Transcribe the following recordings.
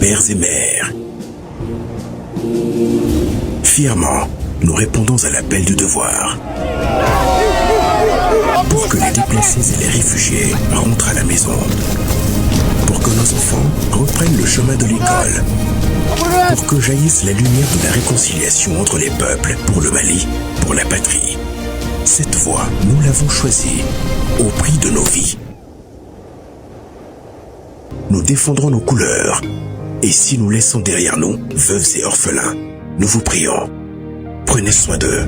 pères et mères. Fièrement, nous répondons à l'appel du devoir. Pour que les déplacés et les réfugiés rentrent à la maison. Pour que nos enfants reprennent le chemin de l'école. Pour que jaillisse la lumière de la réconciliation entre les peuples, pour le Mali, pour la patrie. Cette voie, nous l'avons choisie, au prix de nos vies. Nous défendrons nos couleurs. Et si nous laissons derrière nous veuves et orphelins, nous vous prions, prenez soin d'eux.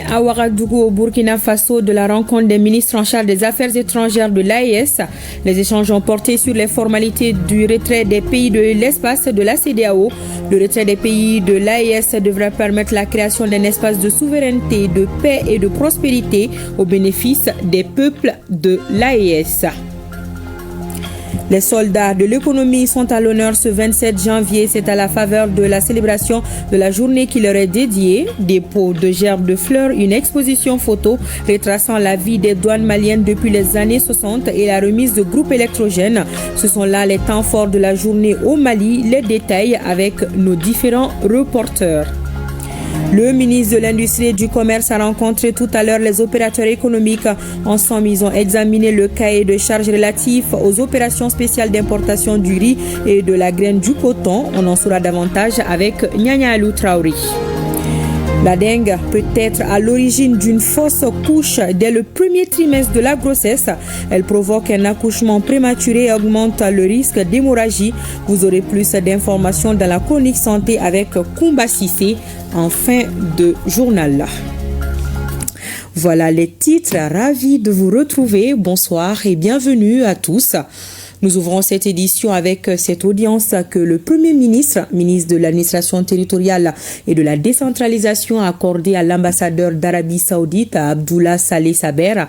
À Ouagadougou, au Burkina Faso, de la rencontre des ministres en charge des affaires étrangères de l'AES. Les échanges ont porté sur les formalités du retrait des pays de l'espace de la CEDEAO. Le retrait des pays de l'AES devrait permettre la création d'un espace de souveraineté, de paix et de prospérité au bénéfice des peuples de l'AES. Les soldats de l'économie sont à l'honneur ce 27 janvier. C'est à la faveur de la célébration de la journée qui leur est dédiée. Dépôt de gerbes de fleurs, une exposition photo retraçant la vie des douanes maliennes depuis les années 60 et la remise de groupes électrogènes. Ce sont là les temps forts de la journée au Mali. Les détails avec nos différents reporters. Le ministre de l'Industrie et du Commerce a rencontré tout à l'heure les opérateurs économiques. Ensemble, ils ont examiné le cahier de charges relatif aux opérations spéciales d'importation du riz et de la graine du coton. On en saura davantage avec Nyanya Alou Traori. La dengue peut être à l'origine d'une fausse couche dès le premier trimestre de la grossesse. Elle provoque un accouchement prématuré et augmente le risque d'hémorragie. Vous aurez plus d'informations dans la chronique santé avec Koumba Sissé en fin de journal. Voilà les titres. Ravi de vous retrouver. Bonsoir et bienvenue à tous. Nous ouvrons cette édition avec cette audience que le Premier ministre de l'administration territoriale et de la décentralisation a accordée à l'ambassadeur d'Arabie Saoudite, Abdullah Saleh Saber.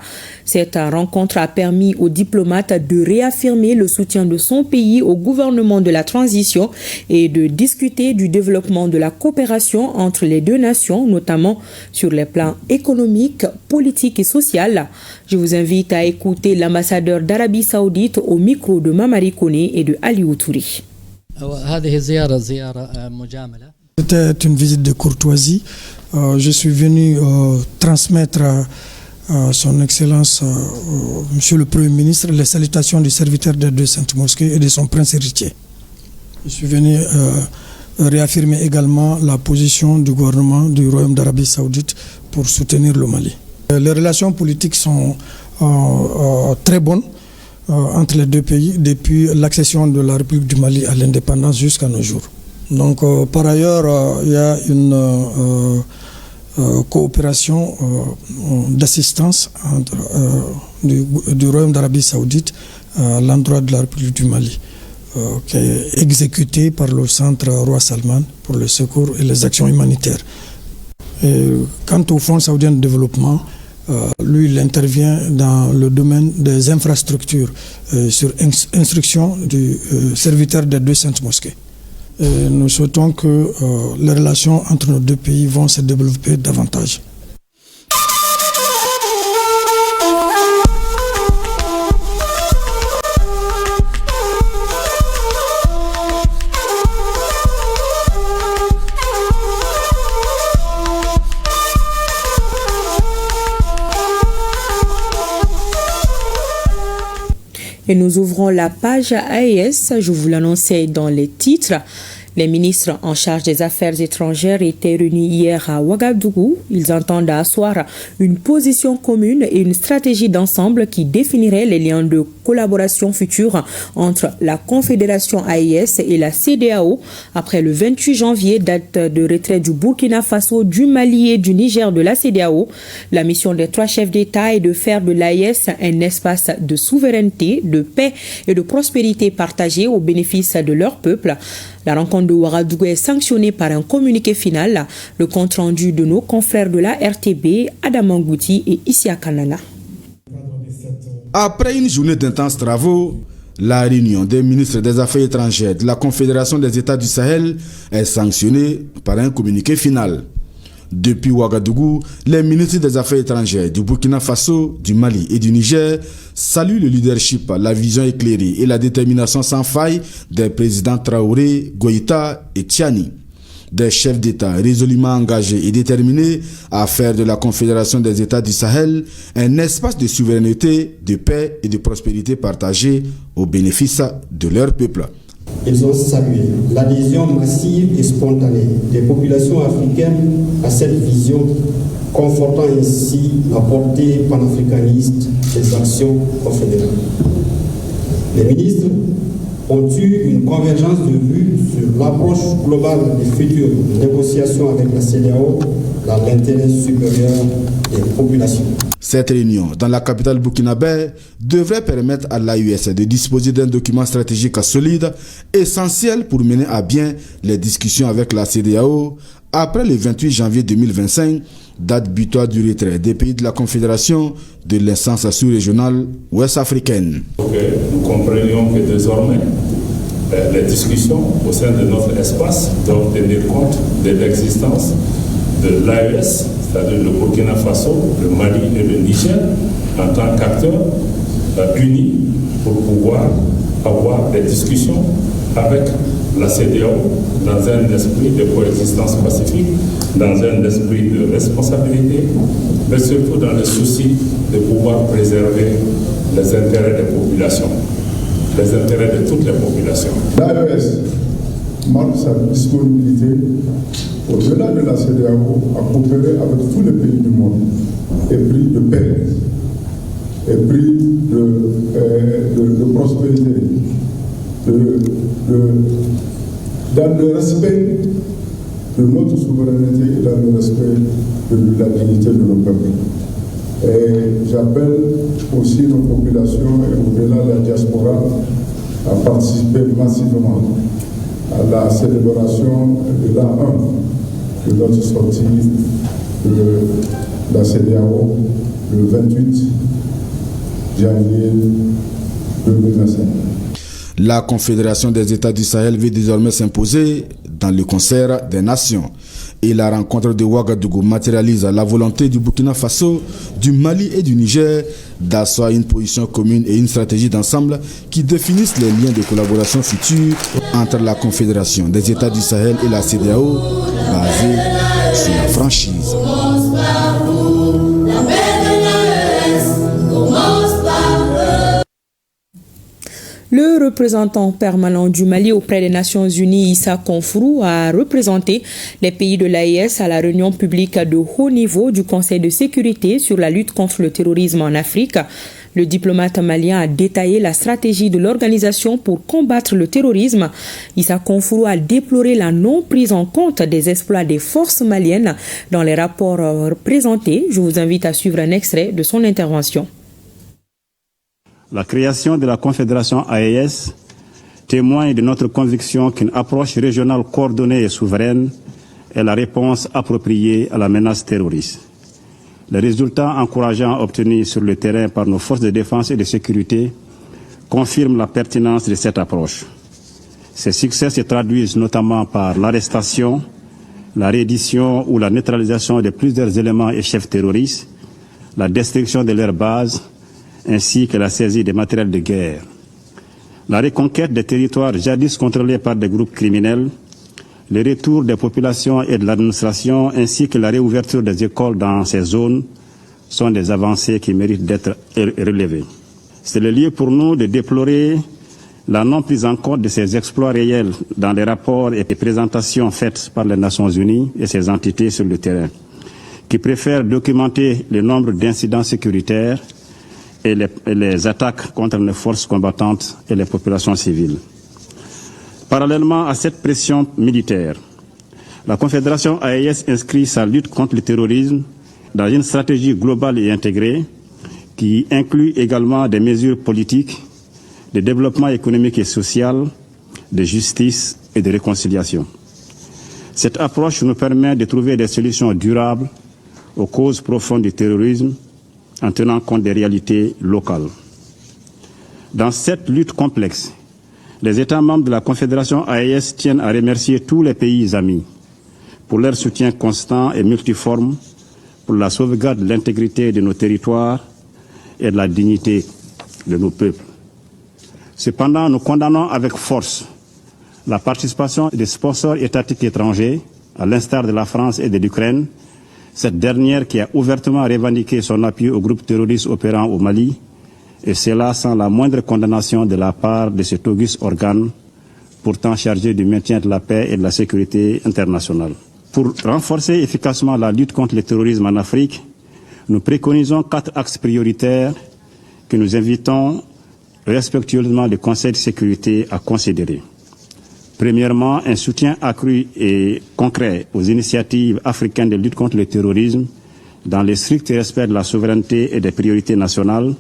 Cette rencontre a permis aux diplomates de réaffirmer le soutien de son pays au gouvernement de la transition et de discuter du développement de la coopération entre les deux nations, notamment sur les plans économiques, politiques et social. Je vous invite à écouter l'ambassadeur d'Arabie Saoudite au micro de Mamari Kone et de Ali Outouri. C'était une visite de courtoisie. Je suis venu transmettre à son Excellence, Monsieur le Premier ministre, les salutations du serviteur des deux Saintes Mosquées et de son prince héritier. Je suis venu réaffirmer également la position du gouvernement du Royaume d'Arabie Saoudite pour soutenir le Mali. Les relations politiques sont très bonnes entre les deux pays depuis l'accession de la République du Mali à l'indépendance jusqu'à nos jours. Donc par ailleurs, il y a une coopération d'assistance entre, du Royaume d'Arabie Saoudite à l'endroit de la République du Mali, qui est exécutée par le Centre Roi Salman pour le secours et les actions humanitaires. Et quant au Fonds saoudien de développement, lui, il intervient dans le domaine des infrastructures sur instruction du serviteur des deux Saintes Mosquées. Et nous souhaitons que les relations entre nos deux pays vont se développer davantage. Et nous ouvrons la page AES, je vous l'annonçais dans les titres. Les ministres en charge des affaires étrangères étaient réunis hier à Ouagadougou. Ils entendent asseoir une position commune et une stratégie d'ensemble qui définirait les liens de collaboration futurs entre la Confédération AES et la CEDEAO après le 28 janvier, date de retrait du Burkina Faso, du Mali et du Niger de la CEDEAO. La mission des 3 chefs d'État est de faire de l'AES un espace de souveraineté, de paix et de prospérité partagée au bénéfice de leur peuple. La rencontre de Ouagadougou est sanctionnée par un communiqué final. Le compte-rendu de nos confrères de la RTB, Adam Angouti et Issia Kanana. Après une journée d'intenses travaux, la réunion des ministres des Affaires étrangères de la Confédération des États du Sahel est sanctionnée par un communiqué final. Depuis Ouagadougou, les ministres des Affaires étrangères du Burkina Faso, du Mali et du Niger saluent le leadership, la vision éclairée et la détermination sans faille des présidents Traoré, Goïta et Tiani. Des chefs d'État résolument engagés et déterminés à faire de la Confédération des États du Sahel un espace de souveraineté, de paix et de prospérité partagée au bénéfice de leur peuple. Ils ont salué l'adhésion massive et spontanée des populations africaines à cette vision, confortant ainsi la portée panafricaniste des actions confédérales. Les ministres ont eu une convergence de vues sur l'approche globale des futures négociations avec la CEDEAO dans l'intérêt supérieur des populations. Cette réunion dans la capitale burkinabé devrait permettre à l'AES de disposer d'un document stratégique solide, essentiel pour mener à bien les discussions avec la CEDEAO après le 28 janvier 2025, date butoir du retrait des pays de la Confédération de l'instance sous-régionale ouest-africaine. Nous comprenions que désormais, les discussions au sein de notre espace doivent tenir compte de l'existence de l'AES, c'est-à-dire le Burkina Faso, le Mali et le Niger, en tant qu'acteurs unis pour pouvoir avoir des discussions avec la CEDEAO dans un esprit de coexistence pacifique, dans un esprit de responsabilité, mais surtout dans le souci de pouvoir préserver les intérêts des populations, les intérêts de toutes les populations. L'AES marque sa disponibilité au-delà de la CEDEAO à coopérer avec tous les pays du monde, épris de paix, épris de prospérité, dans le respect de notre souveraineté et dans le respect de la dignité de nos peuples. Et j'appelle aussi nos populations et au-delà de la diaspora à participer massivement à la célébration de l'an 1 de notre sortie de la CEDEAO le 28 janvier 2025. La Confédération des États du Sahel veut désormais s'imposer dans le concert des nations. Et la rencontre de Ouagadougou matérialise la volonté du Burkina Faso, du Mali et du Niger d'asseoir une position commune et une stratégie d'ensemble qui définissent les liens de collaboration futurs entre la Confédération des États du Sahel et la CEDEAO, basée sur la franchise. Le représentant permanent du Mali auprès des Nations Unies, Issa Konfrou, a représenté les pays de l'AES à la réunion publique de haut niveau du Conseil de sécurité sur la lutte contre le terrorisme en Afrique. Le diplomate malien a détaillé la stratégie de l'organisation pour combattre le terrorisme. Issa Konfrou a déploré la non prise en compte des exploits des forces maliennes dans les rapports présentés. Je vous invite à suivre un extrait de son intervention. La création de la Confédération AES témoigne de notre conviction qu'une approche régionale coordonnée et souveraine est la réponse appropriée à la menace terroriste. Les résultats encourageants obtenus sur le terrain par nos forces de défense et de sécurité confirment la pertinence de cette approche. Ces succès se traduisent notamment par l'arrestation, la reddition ou la neutralisation de plusieurs éléments et chefs terroristes, la destruction de leurs bases, ainsi que la saisie des matériels de guerre. La reconquête des territoires jadis contrôlés par des groupes criminels, le retour des populations et de l'administration, ainsi que la réouverture des écoles dans ces zones sont des avancées qui méritent d'être relevées. C'est le lieu pour nous de déplorer La non prise en compte de ces exploits réels dans les rapports et les présentations faites par les Nations Unies et ses entités sur le terrain, qui préfèrent documenter le nombre d'incidents sécuritaires et les attaques contre les forces combattantes et les populations civiles. Parallèlement à cette pression militaire, la Confédération AES inscrit sa lutte contre le terrorisme dans une stratégie globale et intégrée qui inclut également des mesures politiques, de développement économique et social, de justice et de réconciliation. Cette approche nous permet de trouver des solutions durables aux causes profondes du terrorisme en tenant compte des réalités locales. Dans cette lutte complexe, les États membres de la Confédération AES tiennent à remercier tous les pays amis pour leur soutien constant et multiforme pour la sauvegarde de l'intégrité de nos territoires et de la dignité de nos peuples. Cependant, nous condamnons avec force la participation des sponsors étatiques étrangers, à l'instar de la France et de l'Ukraine, cette dernière qui a ouvertement revendiqué son appui aux groupes terroristes opérant au Mali, et cela sans la moindre condamnation de la part de cet auguste organe, pourtant chargé du maintien de la paix et de la sécurité internationale. Pour renforcer efficacement la lutte contre le terrorisme en Afrique, nous préconisons 4 axes prioritaires que nous invitons respectueusement le Conseil de sécurité à considérer. Premièrement, un soutien accru et concret aux initiatives africaines de lutte contre le terrorisme dans le strict respect de la souveraineté et des priorités nationales.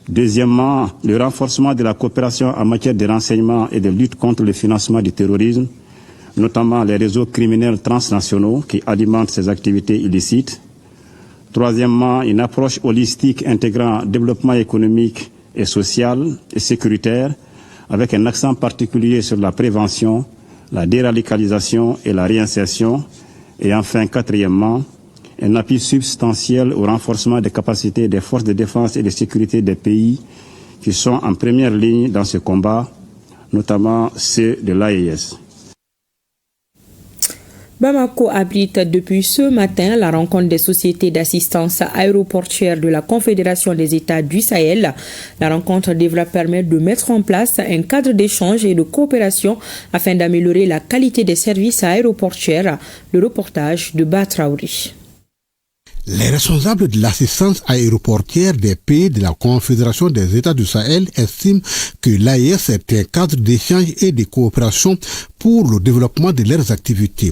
Deuxièmement, le renforcement de la coopération en matière de renseignement et de lutte contre le financement du terrorisme, notamment les réseaux criminels transnationaux qui alimentent ces activités illicites. Troisièmement, une approche holistique intégrant développement économique et social et sécuritaire, avec un accent particulier sur la prévention, la déradicalisation et la réinsertion. Et enfin, quatrièmement, un appui substantiel au renforcement des capacités des forces de défense et de sécurité des pays qui sont en première ligne dans ce combat, notamment ceux de l'AES. Bamako abrite depuis ce matin la rencontre des sociétés d'assistance aéroportuaire de la Confédération des États du Sahel. La rencontre devra permettre de mettre en place un cadre d'échange et de coopération afin d'améliorer la qualité des services aéroportuaires. Le reportage de Batraouri. Les responsables de l'assistance aéroportuaire des pays de la Confédération des États du Sahel estiment que l'AES est un cadre d'échange et de coopération pour le développement de leurs activités.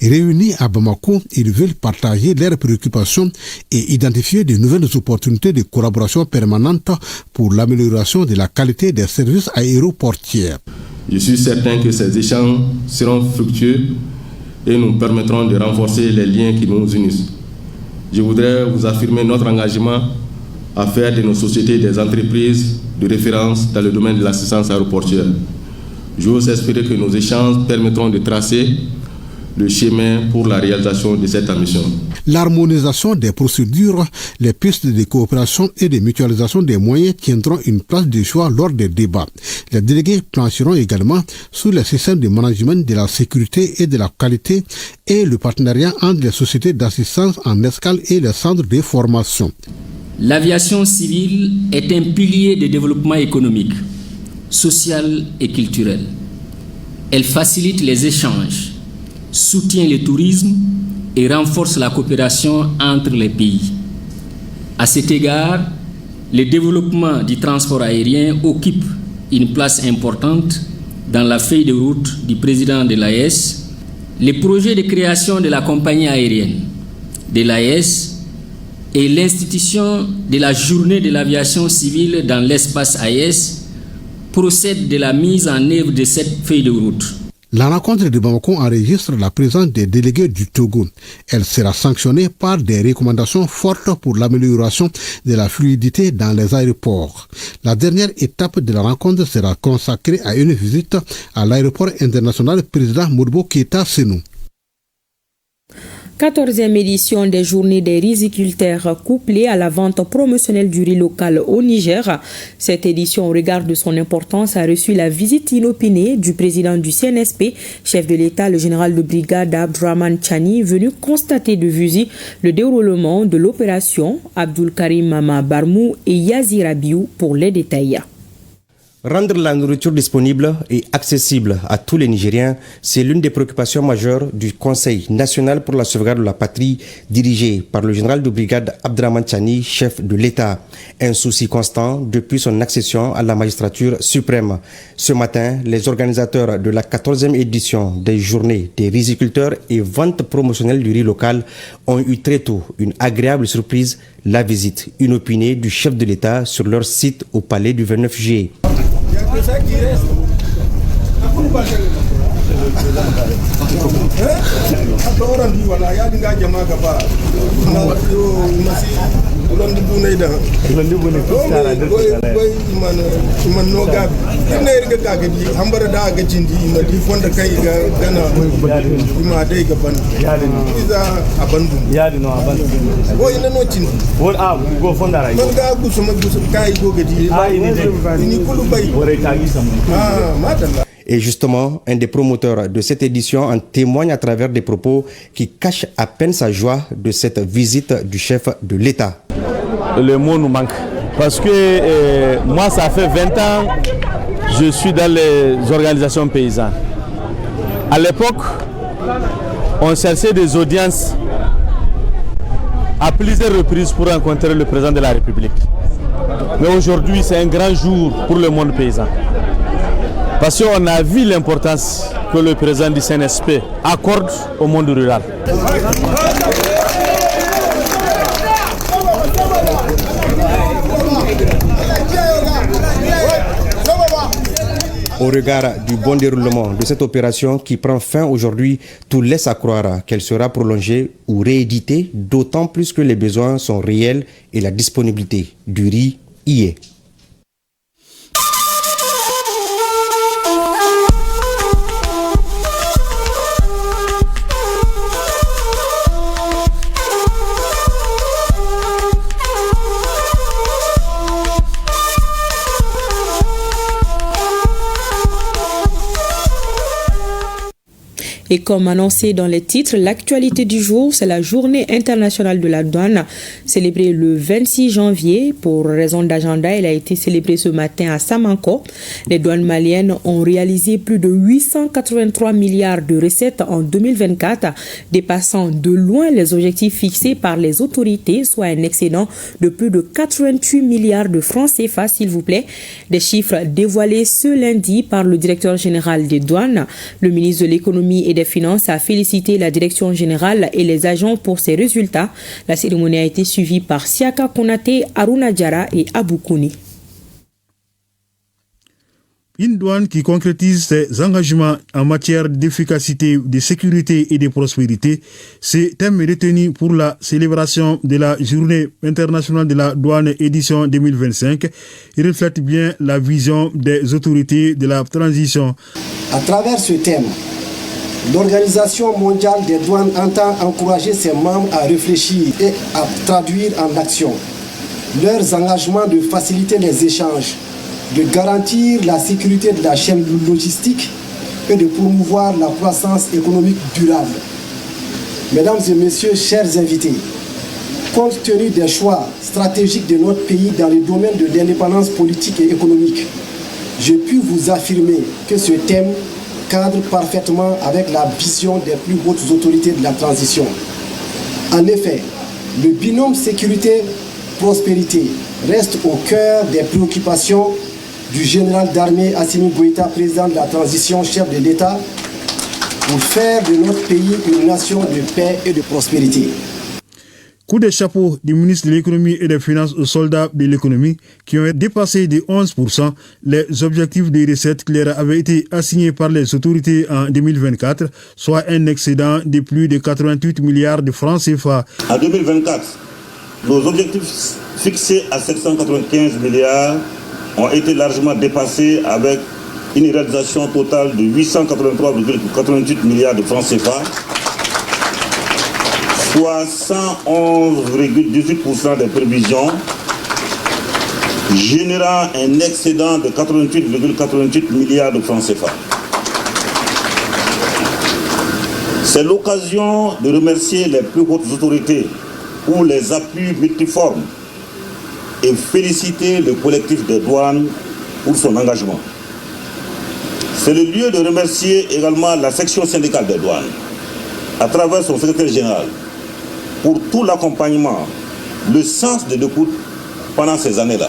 Réunis à Bamako, ils veulent partager leurs préoccupations et identifier de nouvelles opportunités de collaboration permanente pour l'amélioration de la qualité des services aéroportuaires. Je suis certain que ces échanges seront fructueux et nous permettront de renforcer les liens qui nous unissent. Je voudrais vous affirmer notre engagement à faire de nos sociétés des entreprises de référence dans le domaine de l'assistance aéroportuaire. J'ose espérer que nos échanges permettront de tracer le chemin pour la réalisation de cette ambition. L'harmonisation des procédures, les pistes de coopération et de mutualisation des moyens tiendront une place de choix lors des débats. Les délégués plancheront également sur les systèmes de management de la sécurité et de la qualité et le partenariat entre les sociétés d'assistance en escale et les centres de formation. L'aviation civile est un pilier de développement économique, social et culturel. Elle facilite les échanges, soutient le tourisme et renforce la coopération entre les pays. À cet égard, le développement du transport aérien occupe une place importante dans la feuille de route du président de l'AES. Le projet de création de la compagnie aérienne de l'AES et l'institution de la journée de l'aviation civile dans l'espace AES procèdent de la mise en œuvre de cette feuille de route. La rencontre de Bamako enregistre la présence des délégués du Togo. Elle sera sanctionnée par des recommandations fortes pour l'amélioration de la fluidité dans les aéroports. La dernière étape de la rencontre sera consacrée à une visite à l'aéroport international président Modibo Keïta Sénou. 14e édition des journées des riziculteurs couplée à la vente promotionnelle du riz local au Niger. Cette édition, au regard de son importance, a reçu la visite inopinée du président du CNSP, chef de l'État, le général de brigade Abdraman Chani, venu constater de visu le déroulement de l'opération. Abdul Karim Mama Barmou et Yazir Abiou pour les détails. Rendre la nourriture disponible et accessible à tous les Nigériens, c'est l'une des préoccupations majeures du Conseil national pour la sauvegarde de la patrie, dirigé par le général de brigade Abdraman Chani, chef de l'État. Un souci constant depuis son accession à la magistrature suprême. Ce matin, les organisateurs de la 14e édition des journées des riziculteurs et ventes promotionnelles du riz local ont eu très tôt une agréable surprise, la visite inopinée du chef de l'État sur leur site au palais du 29 juillet. Ça qui reste. Et justement, un des promoteurs de cette édition en témoigne à travers des propos qui cachent à peine sa joie de cette visite du chef de l'État. Le mot nous manque parce que moi, ça fait 20 ans je suis dans les organisations paysannes. À l'époque, on cherchait des audiences à plusieurs reprises pour rencontrer le président de la République. Mais aujourd'hui, c'est un grand jour pour le monde paysan. Parce qu'on a vu l'importance que le président du CNSP accorde au monde rural. Au regard du bon déroulement de cette opération qui prend fin aujourd'hui, tout laisse à croire qu'elle sera prolongée ou rééditée, d'autant plus que les besoins sont réels et la disponibilité du riz y est. Et comme annoncé dans les titres, l'actualité du jour, c'est la journée internationale de la douane, célébrée le 26 janvier. Pour raison d'agenda, elle a été célébrée ce matin à Samanko. Les douanes maliennes ont réalisé plus de 883 milliards de recettes en 2024, dépassant de loin les objectifs fixés par les autorités, soit un excédent de plus de 88 milliards de francs CFA, s'il vous plaît. Des chiffres dévoilés ce lundi par le directeur général des douanes. Le ministre de l'économie et des Finances a félicité la direction générale et les agents pour ces résultats. La cérémonie a été suivie par Siaka Konate, Aruna Diara et Aboukouni. Une douane qui concrétise ses engagements en matière d'efficacité, de sécurité et de prospérité, c'est thème retenu pour la célébration de la Journée internationale de la douane édition 2025. Il reflète bien la vision des autorités de la transition. À travers ce thème, l'Organisation mondiale des douanes entend encourager ses membres à réfléchir et à traduire en action leurs engagements de faciliter les échanges, de garantir la sécurité de la chaîne logistique et de promouvoir la croissance économique durable. Mesdames et messieurs, chers invités, compte tenu des choix stratégiques de notre pays dans le domaine de l'indépendance politique et économique, je puis vous affirmer que ce thème cadre parfaitement avec la vision des plus hautes autorités de la transition. En effet, le binôme sécurité-prospérité reste au cœur des préoccupations du général d'armée Assimi Goïta, président de la transition, chef de l'État, pour faire de notre pays une nation de paix et de prospérité. Coup de chapeau du ministre de l'économie et des finances aux soldats de l'économie qui ont dépassé de 11% les objectifs des recettes qui leur avaient été assignés par les autorités en 2024, soit un excédent de plus de 88 milliards de francs CFA. En 2024, nos objectifs fixés à 795 milliards ont été largement dépassés avec une réalisation totale de 883,88 milliards de francs CFA, soit 111,18% des prévisions, générant un excédent de 88,88 milliards de francs CFA. C'est l'occasion de remercier les plus hautes autorités pour les appuis multiformes et féliciter le collectif des douanes pour son engagement. C'est le lieu de remercier également la section syndicale des douanes, à travers son secrétaire général, pour tout l'accompagnement, le sens de l'écoute pendant ces années-là.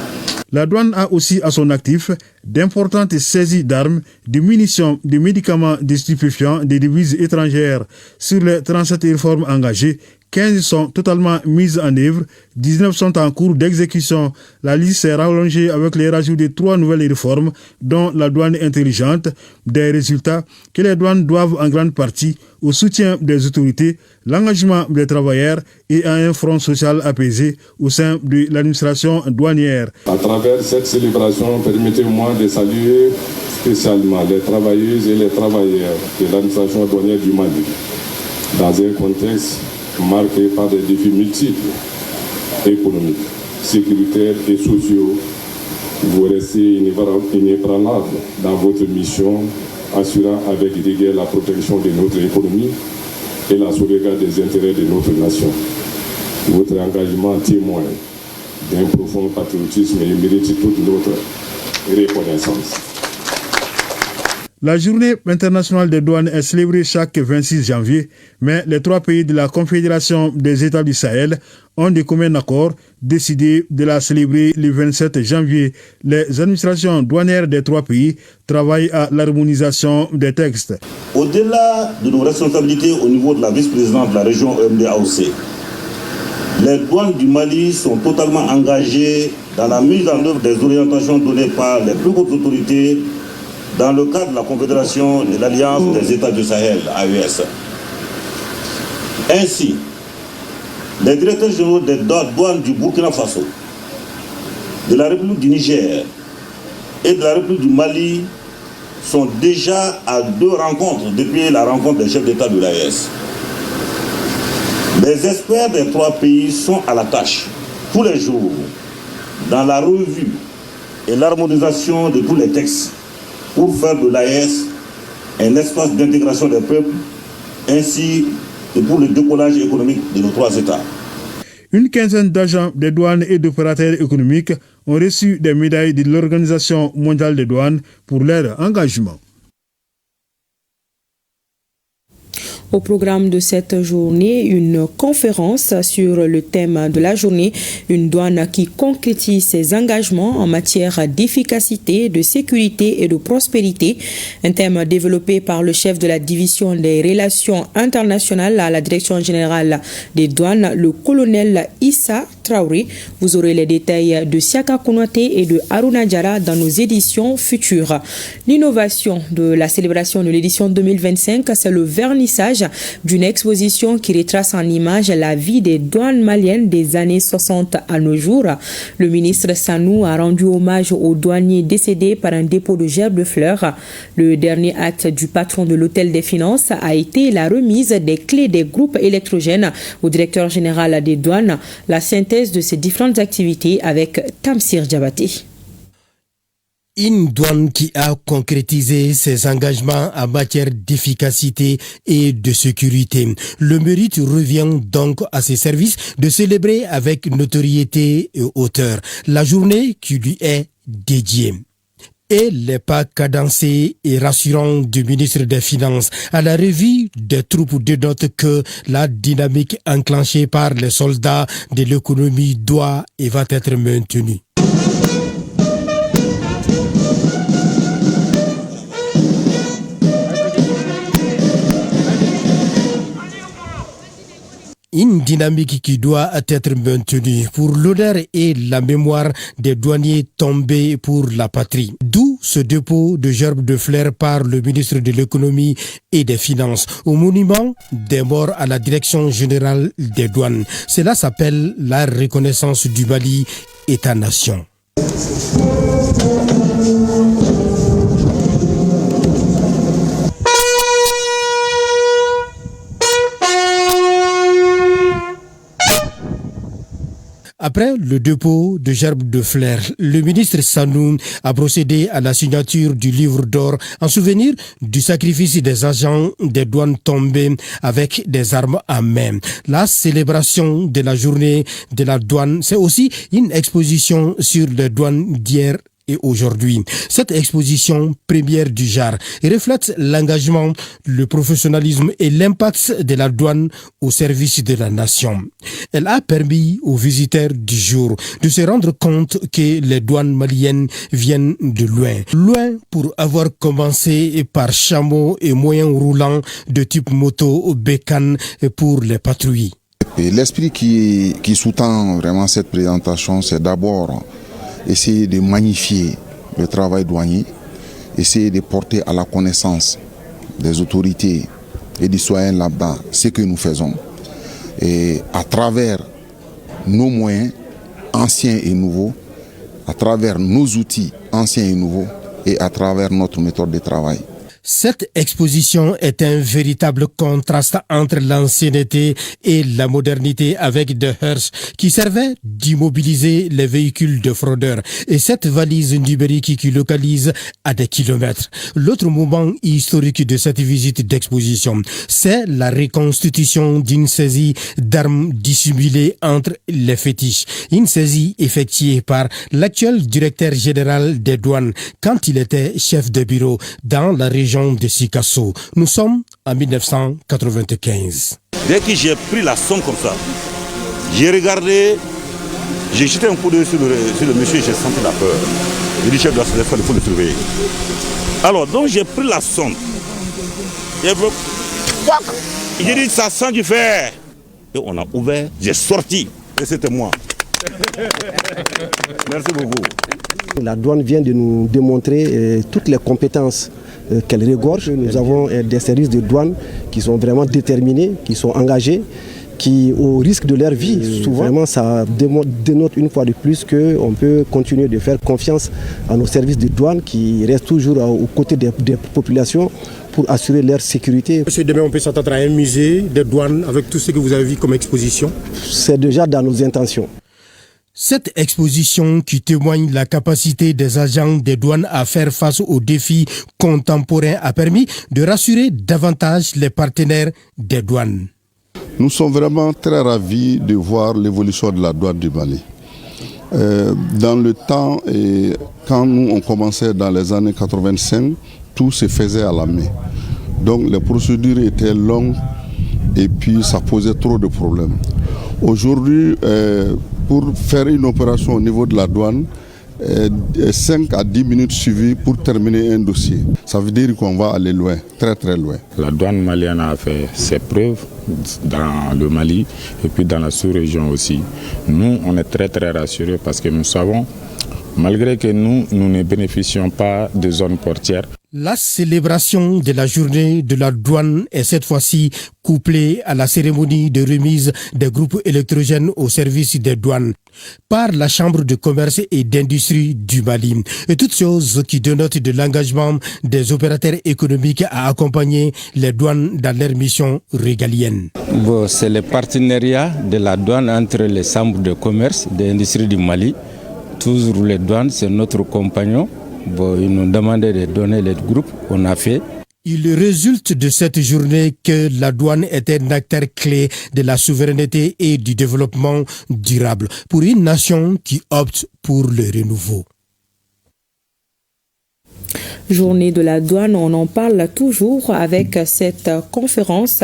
La douane a aussi à son actif d'importantes saisies d'armes, de munitions, de médicaments, de stupéfiants, de devises étrangères. Sur les 37 réformes engagées, 15 sont totalement mises en œuvre, 19 sont en cours d'exécution. La liste est rallongée avec les rajouts de 3 nouvelles réformes, dont la douane intelligente, des résultats que les douanes doivent en grande partie au soutien des autorités, l'engagement des travailleurs et à un front social apaisé au sein de l'administration douanière. À travers cette célébration, permettez-moi de saluer spécialement les travailleuses et les travailleurs de l'administration douanière du Mali, dans un contexte marqué par des défis multiples, économiques, sécuritaires et sociaux. Vous restez inébranlable dans votre mission, assurant avec rigueur la protection de notre économie et la sauvegarde des intérêts de notre nation. Votre engagement témoigne d'un profond patriotisme et mérite toute notre reconnaissance. La journée internationale des douanes est célébrée chaque 26 janvier, mais les 3 pays de la Confédération des États du Sahel ont de commun accord décidé de la célébrer le 27 janvier. Les administrations douanières des 3 pays travaillent à l'harmonisation des textes. Au-delà de nos responsabilités au niveau de la vice-présidente de la région EMD-AOC, les douanes du Mali sont totalement engagées dans la mise en œuvre des orientations données par les plus hautes autorités dans le cadre de la Confédération de l'Alliance des États du Sahel, AES. Ainsi, les directeurs généraux des douanes du Burkina Faso, de la République du Niger et de la République du Mali sont déjà à 2 rencontres depuis la rencontre des chefs d'État de l'AES. Les experts des 3 pays sont à la tâche tous les jours dans la revue et l'harmonisation de tous les textes pour faire de l'AES un espace d'intégration des peuples ainsi que pour le décollage économique de nos 3 États. Une quinzaine d'agents des douanes et d'opérateurs économiques ont reçu des médailles de l'Organisation mondiale des douanes pour leur engagement. Au programme de cette journée, une conférence sur le thème de la journée, une douane qui concrétise ses engagements en matière d'efficacité, de sécurité et de prospérité. Un thème développé par le chef de la division des relations internationales à la direction générale des douanes, le colonel Issa Traoré. Vous aurez les détails de Siaka Konouaté et de Haruna Diara dans nos éditions futures. L'innovation de la célébration de l'édition 2025, c'est le vernissage d'une exposition qui retrace en images la vie des douanes maliennes des années 60 à nos jours. Le ministre Sanou a rendu hommage aux douaniers décédés par un dépôt de gerbes de fleurs. Le dernier acte du patron de l'hôtel des finances a été la remise des clés des groupes électrogènes au directeur général des douanes. La synthèse de ces différentes activités avec Tamsir Diabaté. Une douane qui a concrétisé ses engagements en matière d'efficacité et de sécurité. Le mérite revient donc à ses services de célébrer avec notoriété et hauteur la journée qui lui est dédiée. Et les pas cadencés et rassurants du ministre des Finances à la revue des troupes dénotent que la dynamique enclenchée par les soldats de l'économie doit et va être maintenue. Une dynamique qui doit être maintenue pour l'honneur et la mémoire des douaniers tombés pour la patrie. D'où ce dépôt de gerbes de fleurs par le ministre de l'économie et des finances au monument des morts à la direction générale des douanes. Cela s'appelle la reconnaissance du Mali État-nation. Après le dépôt de gerbes de fleurs, le ministre Sanou a procédé à la signature du livre d'or en souvenir du sacrifice des agents des douanes tombés avec des armes à main. La célébration de la journée de la douane, c'est aussi une exposition sur les douanes d'hier et aujourd'hui. Cette exposition première du genre reflète l'engagement, le professionnalisme et l'impact de la douane au service de la nation. Elle a permis aux visiteurs du jour de se rendre compte que les douanes maliennes viennent de loin. Loin pour avoir commencé par chameaux et moyens roulants de type moto bécane pour les patrouilles. L'esprit qui sous-tend vraiment cette présentation, c'est d'abord essayer de magnifier le travail douanier, essayer de porter à la connaissance des autorités et des citoyens là-bas ce que nous faisons. Et à travers nos moyens anciens et nouveaux, à travers nos outils anciens et nouveaux et à travers notre méthode de travail. Cette exposition est un véritable contraste entre l'ancienneté et la modernité avec des hearses qui servaient d'immobiliser les véhicules de fraudeurs et cette valise numérique qui localise à des kilomètres. L'autre moment historique de cette visite d'exposition, c'est la reconstitution d'une saisie d'armes dissimulées entre les fétiches. Une saisie effectuée par l'actuel directeur général des douanes quand il était chef de bureau dans la région de Sikasso. Nous sommes en 1995. Dès que j'ai pris la somme comme ça, j'ai regardé, j'ai jeté un coup d'œil sur le monsieur et j'ai senti la peur. J'ai dit, chef de la sélection, il faut le surveiller. Alors, donc j'ai pris la somme. J'ai dit, ça sent du fer. Et on a ouvert, j'ai sorti. Et c'était moi. Merci beaucoup. La douane vient de nous démontrer toutes les compétences qu'elle regorge. Nous avons des services de douane qui sont vraiment déterminés, qui sont engagés, qui, au risque de leur vie, souvent, vraiment, ça dénote une fois de plus qu'on peut continuer de faire confiance à nos services de douane qui restent toujours aux côtés des populations pour assurer leur sécurité. Monsieur, demain, on peut s'attendre à un musée de douane avec tout ce que vous avez vu comme exposition? C'est déjà dans nos intentions. Cette exposition qui témoigne la capacité des agents des douanes à faire face aux défis contemporains a permis de rassurer davantage les partenaires des douanes. Nous sommes vraiment très ravis de voir l'évolution de la douane du Mali. Dans le temps, et quand nous on commençait dans les années 85, tout se faisait à la main. Donc les procédures étaient longues et puis ça posait trop de problèmes. Aujourd'hui, pour faire une opération au niveau de la douane, 5 à 10 minutes suffisent pour terminer un dossier. Ça veut dire qu'on va aller loin, très très loin. La douane malienne a fait ses preuves dans le Mali et puis dans la sous-région aussi. Nous, on est très très rassurés parce que nous savons, malgré que nous ne bénéficions pas de zones portières. La célébration de la journée de la douane est cette fois-ci couplée à la cérémonie de remise des groupes électrogènes au service des douanes par la Chambre de commerce et d'industrie du Mali. Et toutes choses qui dénotent de l'engagement des opérateurs économiques à accompagner les douanes dans leur mission régalienne. Bon, c'est le partenariat de la douane entre les chambres de commerce et d'industrie du Mali. Toujours les douanes, c'est notre compagnon. Bon, ils nous demandaient de donner les groupes, on a fait. Il résulte de cette journée que la douane est un acteur clé de la souveraineté et du développement durable pour une nation qui opte pour le renouveau. Journée de la douane, on en parle toujours avec cette conférence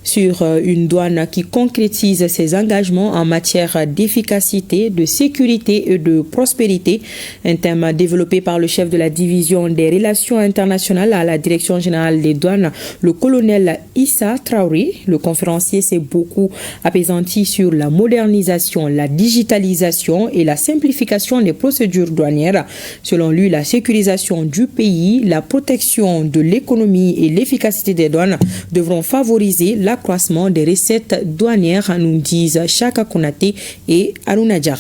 sur une douane qui concrétise ses engagements en matière d'efficacité, de sécurité et de prospérité. Un thème développé par le chef de la division des relations internationales à la direction générale des douanes, le colonel Issa Traoré. Le conférencier s'est beaucoup apaisanti sur la modernisation, la digitalisation et la simplification des procédures douanières. Selon lui, la sécurisation du pays, la protection de l'économie et l'efficacité des douanes devront favoriser l'accroissement des recettes douanières, nous disent Chaka Konaté et Aruna Diarra.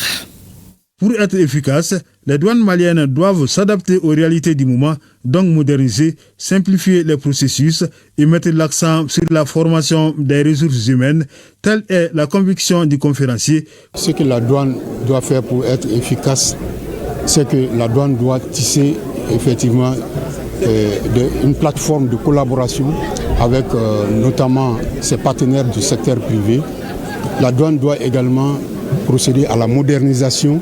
Pour être efficaces, les douanes maliennes doivent s'adapter aux réalités du moment, donc moderniser, simplifier les processus et mettre l'accent sur la formation des ressources humaines. Telle est la conviction du conférencier. Ce que la douane doit faire pour être efficace, c'est que la douane doit tisser effectivement une plateforme de collaboration avec notamment ses partenaires du secteur privé. La douane doit également procéder à la modernisation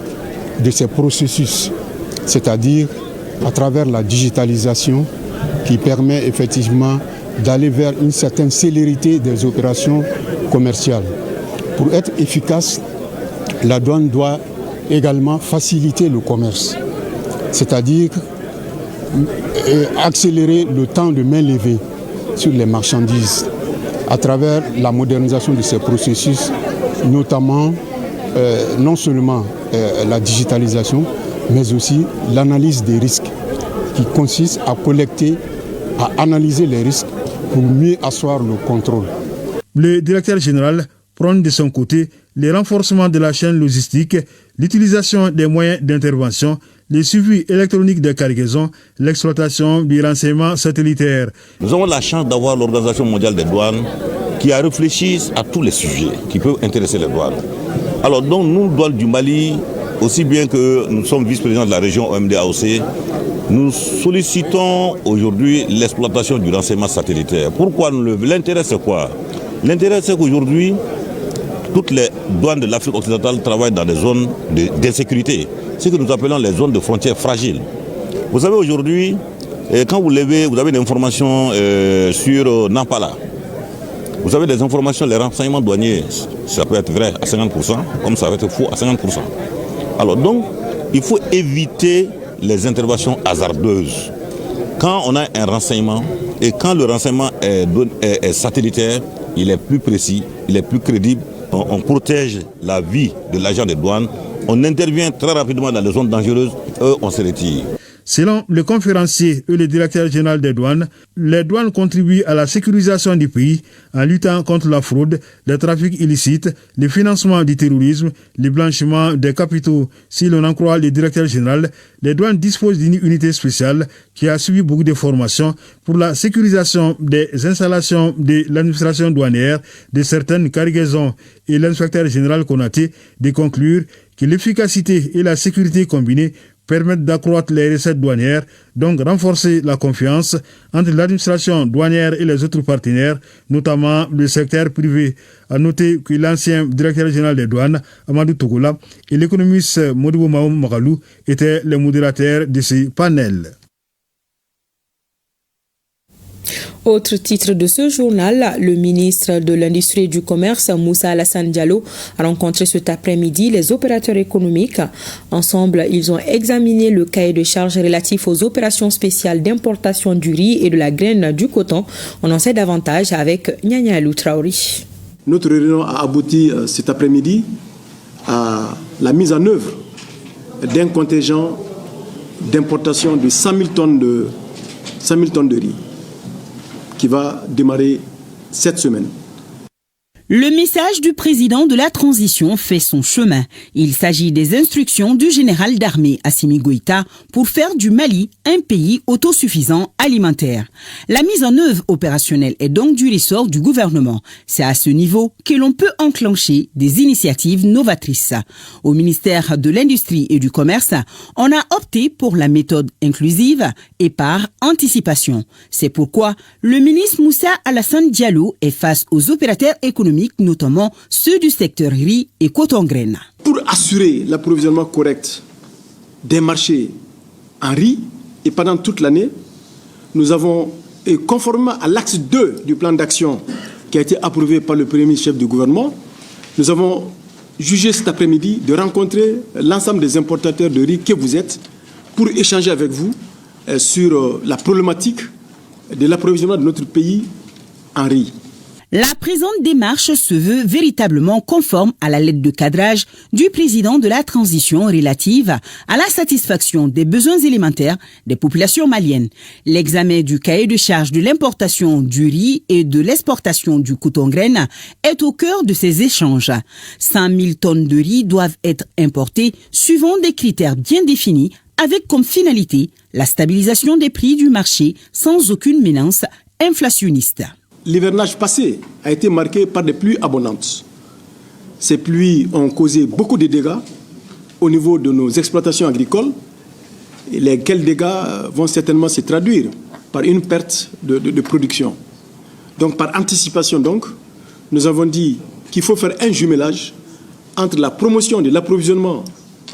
de ses processus c'est-à-dire à travers la digitalisation qui permet effectivement d'aller vers une certaine célérité des opérations commerciales. Pour être efficace, la douane doit également faciliter le commerce, c'est-à-dire accélérer le temps de main levée sur les marchandises à travers la modernisation de ces processus, notamment non seulement la digitalisation, mais aussi l'analyse des risques qui consiste à collecter, à analyser les risques pour mieux asseoir le contrôle. Le directeur général prône de son côté le renforcement de la chaîne logistique, l'utilisation des moyens d'intervention, le suivi électronique des cargaisons, l'exploitation du renseignement satellitaire. Nous avons la chance d'avoir l'Organisation mondiale des douanes qui a réfléchi à tous les sujets qui peuvent intéresser les douanes. Alors donc nous, douanes du Mali, aussi bien que nous sommes vice-présidents de la région OMD-AOC, nous sollicitons aujourd'hui l'exploitation du renseignement satellitaire. Pourquoi l'intérêt c'est quoi? L'intérêt c'est qu'aujourd'hui, toutes les douanes de l'Afrique occidentale travaillent dans des zones d'insécurité, ce que nous appelons les zones de frontières fragiles. Vous savez aujourd'hui, quand vous avez une information sur Nampala, vous avez des informations, les renseignements douaniers, ça peut être vrai à 50%, comme ça peut être faux à 50%. Alors donc, il faut éviter les interventions hasardeuses. Quand on a un renseignement, et quand le renseignement est satellitaire, il est plus précis, il est plus crédible, on protège la vie de l'agent des douanes, on intervient très rapidement dans les zones dangereuses, on se retire. Selon le conférencier et le directeur général des douanes, les douanes contribuent à la sécurisation du pays en luttant contre la fraude, le trafic illicite, le financement du terrorisme, le blanchiment des capitaux. Si l'on en croit le directeur général, les douanes disposent d'une unité spéciale qui a suivi beaucoup de formations pour la sécurisation des installations de l'administration douanière de certaines cargaisons. Et l'inspecteur général Konaté de conclure que l'efficacité et la sécurité combinées permettent d'accroître les recettes douanières, donc renforcer la confiance entre l'administration douanière et les autres partenaires, notamment le secteur privé. A noter que l'ancien directeur général des douanes, Amadou Tougoula, et l'économiste Modibo Maoum Magalou étaient les modérateurs de ce panel. Autre titre de ce journal, le ministre de l'Industrie et du Commerce, Moussa Alassane Diallo, a rencontré cet après-midi les opérateurs économiques. Ensemble, ils ont examiné le cahier de charges relatif aux opérations spéciales d'importation du riz et de la graine du coton. On en sait davantage avec Nyanya Alou Traori. Notre réunion a abouti cet après-midi à la mise en œuvre d'un contingent d'importation de 100 000 tonnes de riz, qui va démarrer cette semaine. Le message du président de la transition fait son chemin. Il s'agit des instructions du général d'armée Assimi Goïta pour faire du Mali un pays autosuffisant alimentaire. La mise en œuvre opérationnelle est donc du ressort du gouvernement. C'est à ce niveau que l'on peut enclencher des initiatives novatrices. Au ministère de l'Industrie et du Commerce, on a opté pour la méthode inclusive et par anticipation. C'est pourquoi le ministre Moussa Alassane Diallo est face aux opérateurs économiques, notamment ceux du secteur riz et coton-graines. Pour assurer l'approvisionnement correct des marchés en riz, et pendant toute l'année, nous avons, et conformément à l'axe 2 du plan d'action qui a été approuvé par le premier chef du gouvernement, nous avons jugé cet après-midi de rencontrer l'ensemble des importateurs de riz que vous êtes pour échanger avec vous sur la problématique de l'approvisionnement de notre pays en riz. La présente démarche se veut véritablement conforme à la lettre de cadrage du président de la transition relative à la satisfaction des besoins élémentaires des populations maliennes. L'examen du cahier de charges de l'importation du riz et de l'exportation du coton-graine est au cœur de ces échanges. 100 000 tonnes de riz doivent être importées suivant des critères bien définis avec comme finalité la stabilisation des prix du marché sans aucune menace inflationniste. L'hivernage passé a été marqué par des pluies abondantes. Ces pluies ont causé beaucoup de dégâts au niveau de nos exploitations agricoles, et lesquels dégâts vont certainement se traduire par une perte de production. Donc par anticipation, nous avons dit qu'il faut faire un jumelage entre la promotion de l'approvisionnement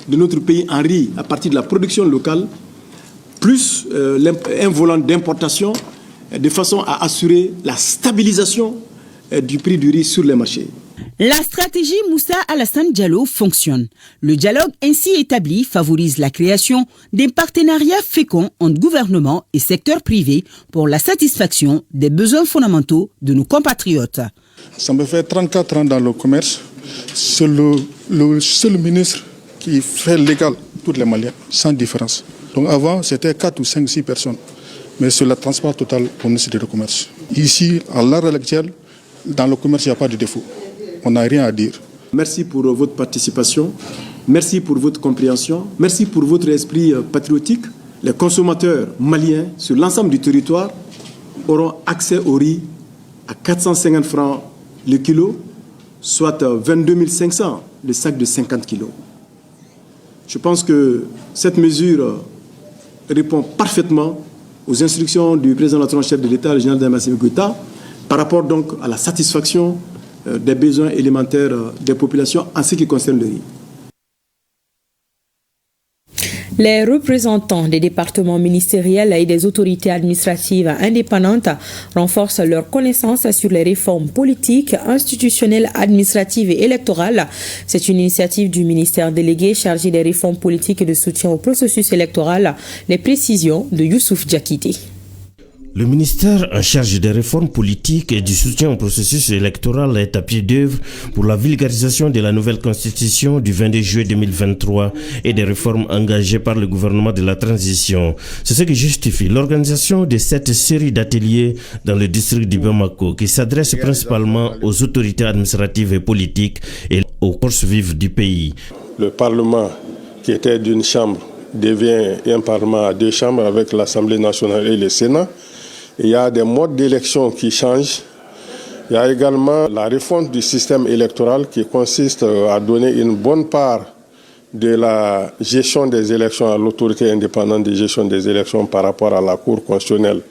de notre pays en riz à partir de la production locale, plus un volant d'importation, de façon à assurer la stabilisation du prix du riz sur les marchés. La stratégie Moussa Alassane Diallo fonctionne. Le dialogue ainsi établi favorise la création d'un partenariat fécond entre gouvernement et secteur privé pour la satisfaction des besoins fondamentaux de nos compatriotes. Ça me fait 34 ans dans le commerce. C'est le seul ministre qui fait légal tous les Maliens, sans différence. Donc avant, c'était 4 ou 5, 6 personnes. Mais c'est la transparence totale au ministère du Commerce. Ici, à l'heure actuelle, dans le commerce, il n'y a pas de défaut. On n'a rien à dire. Merci pour votre participation. Merci pour votre compréhension. Merci pour votre esprit patriotique. Les consommateurs maliens sur l'ensemble du territoire auront accès au riz à 450 francs le kilo, soit 22 500 le sac de 50 kilos. Je pense que cette mesure répond parfaitement aux instructions du président de la chef de l'État, le général d'Armée Assimi Goïta, par rapport donc à la satisfaction des besoins élémentaires des populations en ce qui concerne le riz. Les représentants des départements ministériels et des autorités administratives indépendantes renforcent leur connaissance sur les réformes politiques, institutionnelles, administratives et électorales. C'est une initiative du ministère délégué chargé des réformes politiques et de soutien au processus électoral. Les précisions de Youssouf Diakité. Le ministère en charge des réformes politiques et du soutien au processus électoral est à pied d'œuvre pour la vulgarisation de la nouvelle constitution du 22 juillet 2023 et des réformes engagées par le gouvernement de la transition. C'est ce qui justifie l'organisation de cette série d'ateliers dans le district du Bamako qui s'adresse principalement aux autorités administratives et politiques et aux forces vives du pays. Le Parlement, qui était d'une chambre, devient un Parlement à 2 chambres avec l'Assemblée nationale et le Sénat. Il y a des modes d'élection qui changent. Il y a également la refonte du système électoral qui consiste à donner une bonne part de la gestion des élections à l'autorité indépendante de gestion des élections par rapport à la Cour constitutionnelle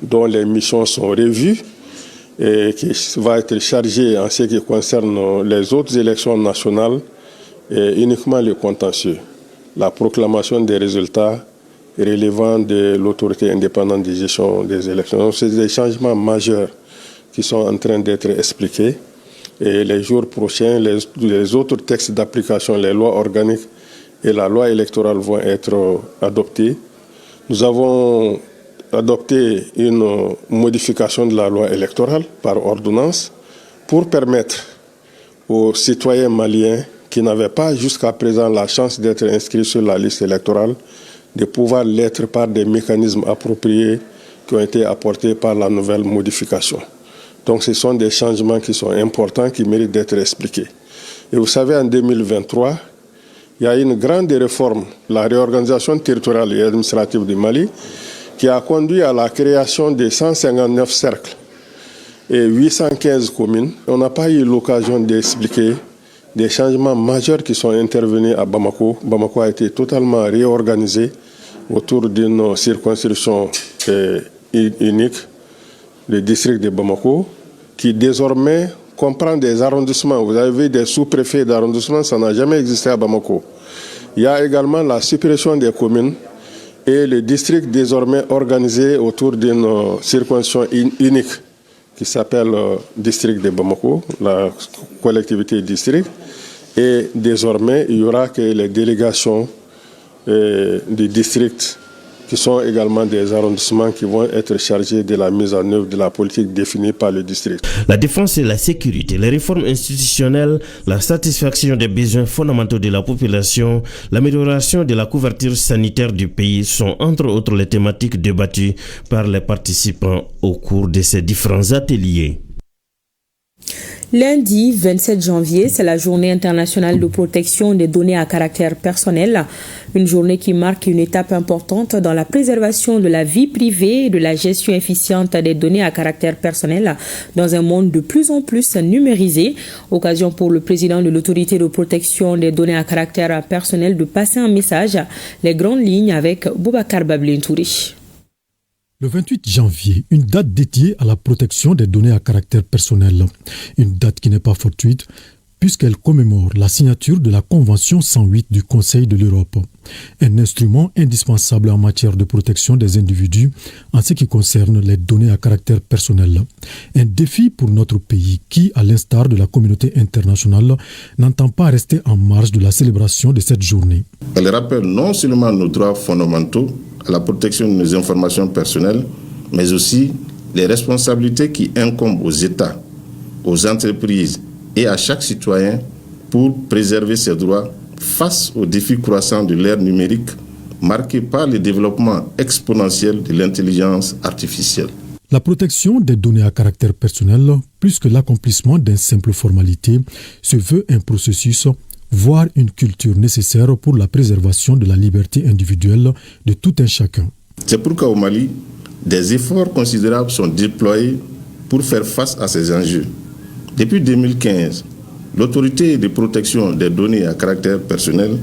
dont les missions sont revues et qui va être chargée en ce qui concerne les autres élections nationales et uniquement le contentieux. La proclamation des résultats relevant de l'autorité indépendante de gestion des élections. Donc, c'est des changements majeurs qui sont en train d'être expliqués. Et les jours prochains, les autres textes d'application, les lois organiques et la loi électorale vont être adoptés. Nous avons adopté une modification de la loi électorale par ordonnance pour permettre aux citoyens maliens qui n'avaient pas jusqu'à présent la chance d'être inscrits sur la liste électorale de pouvoir l'être par des mécanismes appropriés qui ont été apportés par la nouvelle modification. Donc ce sont des changements qui sont importants, qui méritent d'être expliqués. Et vous savez, en 2023, il y a une grande réforme, la réorganisation territoriale et administrative du Mali, qui a conduit à la création de 159 cercles et 815 communes. On n'a pas eu l'occasion d'expliquer des changements majeurs qui sont intervenus à Bamako. Bamako a été totalement réorganisé autour d'une circonscription unique, le district de Bamako, qui désormais comprend des arrondissements. Vous avez vu des sous-préfets d'arrondissement, ça n'a jamais existé à Bamako. Il y a également la suppression des communes et le district désormais organisé autour d'une circonscription unique qui s'appelle district de Bamako, la collectivité district. Et désormais, il n'y aura que les délégations du district qui sont également des arrondissements qui vont être chargés de la mise en œuvre de la politique définie par le district. La défense et la sécurité, les réformes institutionnelles, la satisfaction des besoins fondamentaux de la population, l'amélioration de la couverture sanitaire du pays sont entre autres les thématiques débattues par les participants au cours de ces différents ateliers. Lundi 27 janvier, c'est la journée internationale de protection des données à caractère personnel. Une journée qui marque une étape importante dans la préservation de la vie privée et de la gestion efficiente des données à caractère personnel dans un monde de plus en plus numérisé. Occasion pour le président de l'autorité de protection des données à caractère personnel de passer un message, les grandes lignes avec Boubacar Bablin-Touri. Le 28 janvier, une date dédiée à la protection des données à caractère personnel. Une date qui n'est pas fortuite, puisqu'elle commémore la signature de la Convention 108 du Conseil de l'Europe, un instrument indispensable en matière de protection des individus en ce qui concerne les données à caractère personnel. Un défi pour notre pays qui, à l'instar de la communauté internationale, n'entend pas rester en marge de la célébration de cette journée. Elle rappelle non seulement nos droits fondamentaux à la protection de nos informations personnelles, mais aussi les responsabilités qui incombent aux États, aux entreprises et à chaque citoyen pour préserver ses droits face aux défis croissants de l'ère numérique marquée par le développement exponentiel de l'intelligence artificielle. La protection des données à caractère personnel, plus que l'accomplissement d'une simple formalité, se veut un processus, voire une culture nécessaire pour la préservation de la liberté individuelle de tout un chacun. C'est pourquoi au Mali, des efforts considérables sont déployés pour faire face à ces enjeux. Depuis 2015, l'autorité de protection des données à caractère personnel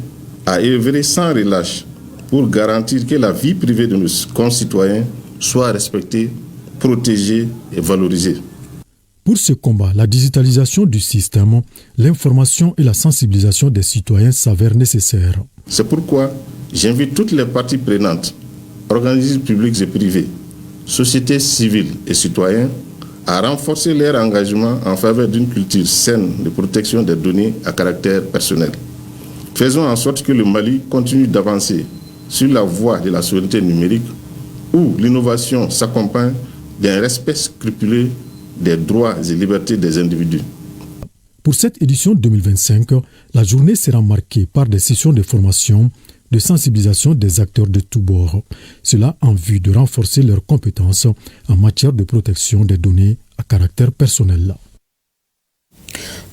a œuvré sans relâche pour garantir que la vie privée de nos concitoyens soit respectée, protégée et valorisée. Pour ce combat, la digitalisation du système, l'information et la sensibilisation des citoyens s'avèrent nécessaires. C'est pourquoi j'invite toutes les parties prenantes, organismes publics et privés, sociétés civiles et citoyens, à renforcer leur engagement en faveur d'une culture saine de protection des données à caractère personnel. Faisons en sorte que le Mali continue d'avancer sur la voie de la souveraineté numérique où l'innovation s'accompagne d'un respect scrupuleux des droits et libertés des individus. Pour cette édition 2025, la journée sera marquée par des sessions de formation, de sensibilisation des acteurs de tous bords. Cela en vue de renforcer leurs compétences en matière de protection des données à caractère personnel.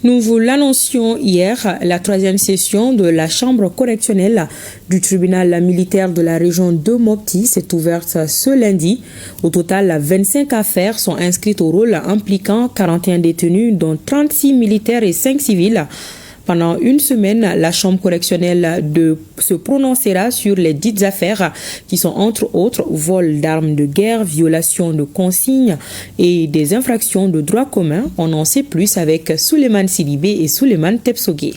Nous vous l'annoncions hier, la 3e session de la chambre correctionnelle du tribunal militaire de la région de Mopti s'est ouverte ce lundi. Au total, 25 affaires sont inscrites au rôle impliquant 41 détenus, dont 36 militaires et 5 civils. Pendant une semaine, la chambre correctionnelle se prononcera sur les dites affaires qui sont entre autres vol d'armes de guerre, violation de consignes et des infractions de droit commun. On en sait plus avec Souleymane Sidibé et Souleymane Tepsogué.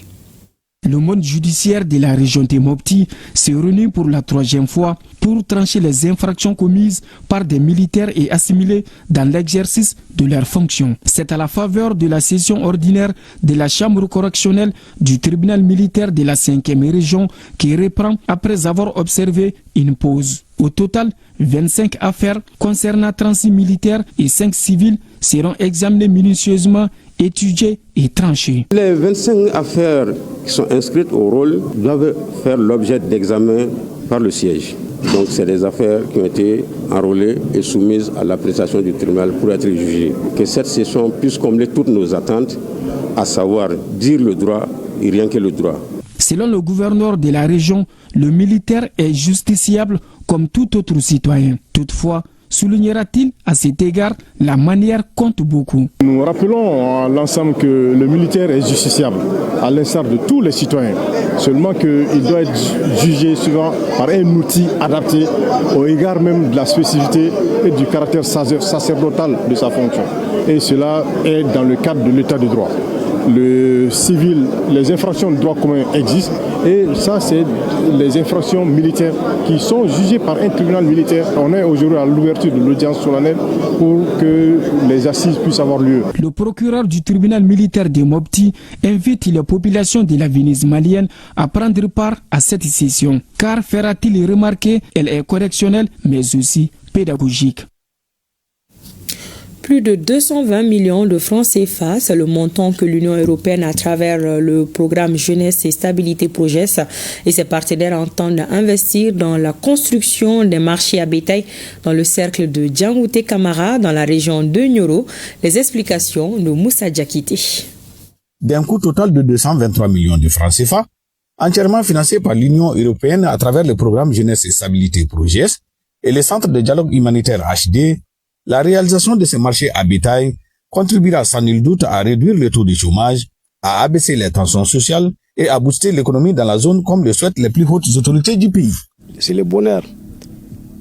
Le monde judiciaire de la région de Mopti s'est réuni pour la 3e fois pour trancher les infractions commises par des militaires et assimilés dans l'exercice de leurs fonctions. C'est à la faveur de la session ordinaire de la chambre correctionnelle du tribunal militaire de la 5e région qui reprend après avoir observé une pause. Au total, 25 affaires concernant 36 militaires et 5 civils seront examinées minutieusement, étudiées et tranchées. Les 25 affaires qui sont inscrites au rôle doivent faire l'objet d'examen par le siège. Donc c'est des affaires qui ont été enrôlées et soumises à l'appréciation du tribunal pour être jugées. Que cette session puisse combler toutes nos attentes, à savoir dire le droit et rien que le droit. Selon le gouverneur de la région, le militaire est justiciable comme tout autre citoyen. Toutefois, soulignera-t-il à cet égard, la manière compte beaucoup. Nous rappelons à l'ensemble que le militaire est justiciable, à l'instar de tous les citoyens. Seulement qu'il doit être jugé souvent par un outil adapté au égard même de la spécificité et du caractère sacerdotal de sa fonction. Et cela est dans le cadre de l'état de droit. Le civil, les infractions de droit commun existent et ça c'est les infractions militaires qui sont jugées par un tribunal militaire. On est aujourd'hui à l'ouverture de l'audience solennelle pour que les assises puissent avoir lieu. Le procureur du tribunal militaire de Mopti invite les populations de la Venise malienne à prendre part à cette session, car fera-t-il remarquer, elle est correctionnelle mais aussi pédagogique. Plus de 220 millions de francs CFA, c'est le montant que l'Union européenne, à travers le programme Jeunesse et Stabilité Progress et ses partenaires, entendent investir dans la construction des marchés à bétail dans le cercle de Djangoute Camara, dans la région de Nioro. Les explications de Moussa Diakité. D'un coût total de 223 millions de francs CFA, entièrement financé par l'Union européenne à travers le programme Jeunesse et Stabilité Progress et le Centre de dialogue humanitaire HD, la réalisation de ces marchés à bétail contribuera sans nul doute à réduire le taux de chômage, à abaisser les tensions sociales et à booster l'économie dans la zone comme le souhaitent les plus hautes autorités du pays. C'est le bonheur,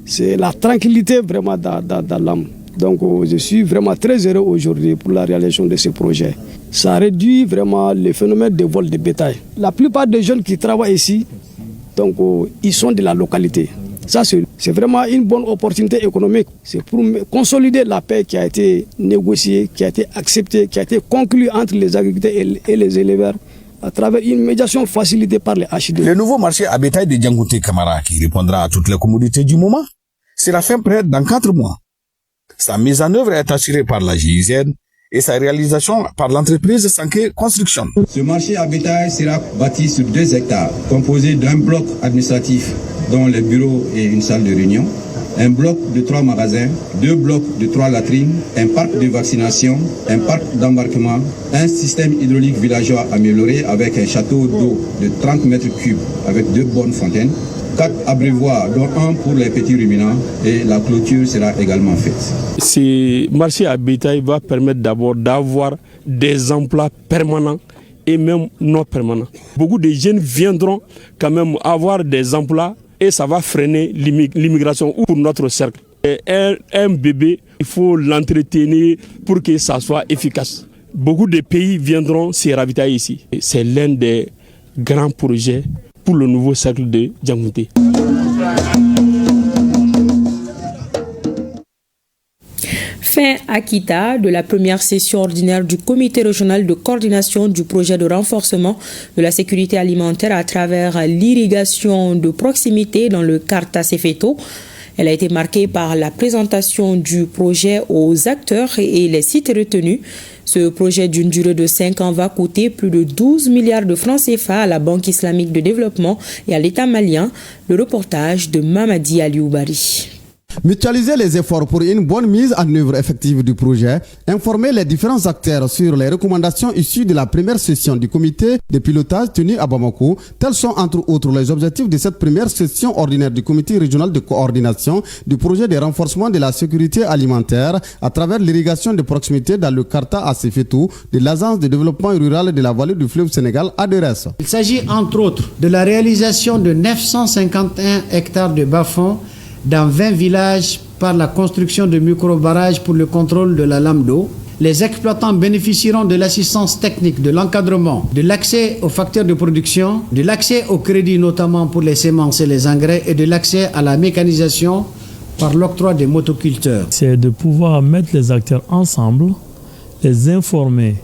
c'est la tranquillité vraiment dans l'âme. Donc je suis vraiment très heureux aujourd'hui pour la réalisation de ce projet. Ça réduit vraiment le phénomène de vol de bétail. La plupart des jeunes qui travaillent ici, donc ils sont de la localité. Ça, c'est vraiment une bonne opportunité économique. C'est pour consolider la paix qui a été négociée, qui a été acceptée, qui a été conclue entre les agriculteurs et les éleveurs à travers une médiation facilitée par les HD. Le nouveau marché à bétail de Djangote Camara, qui répondra à toutes les commodités du moment, sera fin prête dans 4 mois. Sa mise en œuvre est assurée par la GIZ et sa réalisation par l'entreprise Sanké Construction. Ce marché à bétail sera bâti sur 2 hectares, composé d'un bloc administratif dont les bureaux et une salle de réunion, un bloc de 3 magasins, 2 blocs de 3 latrines, un parc de vaccination, un parc d'embarquement, un système hydraulique villageois amélioré avec un château d'eau de 30 mètres cubes avec 2 bonnes fontaines, 4 abreuvoirs, dont 1 pour les petits ruminants, et la clôture sera également faite. Ce marché à bétail va permettre d'abord d'avoir des emplois permanents et même non permanents. Beaucoup de jeunes viendront quand même avoir des emplois et ça va freiner l'immigration pour notre cercle. Et un bébé, il faut l'entretenir pour que ça soit efficace. Beaucoup de pays viendront se ravitailler ici. C'est l'un des grands projets pour le nouveau cercle de Djangote. Fin à Kita de la première session ordinaire du comité régional de coordination du projet de renforcement de la sécurité alimentaire à travers l'irrigation de proximité dans le Karta Sefeto. Elle a été marquée par la présentation du projet aux acteurs et les sites retenus. Ce projet d'une durée de 5 ans va coûter plus de 12 milliards de francs CFA à la Banque islamique de développement et à l'État malien. Le reportage de Mamadi Alioubari. Mutualiser les efforts pour une bonne mise en œuvre effective du projet, informer les différents acteurs sur les recommandations issues de la première session du comité de pilotage tenu à Bamako, tels sont entre autres les objectifs de cette première session ordinaire du comité régional de coordination du projet de renforcement de la sécurité alimentaire à travers l'irrigation de proximité dans le Karta à Sefetou de l'Agence de développement rural de la vallée du fleuve Sénégal ADRES. Il s'agit entre autres de la réalisation de 951 hectares de bas-fonds dans 20 villages par la construction de micro-barrages pour le contrôle de la lame d'eau. Les exploitants bénéficieront de l'assistance technique, de l'encadrement, de l'accès aux facteurs de production, de l'accès au crédit notamment pour les semences et les engrais et de l'accès à la mécanisation par l'octroi des motoculteurs. C'est de pouvoir mettre les acteurs ensemble, les informer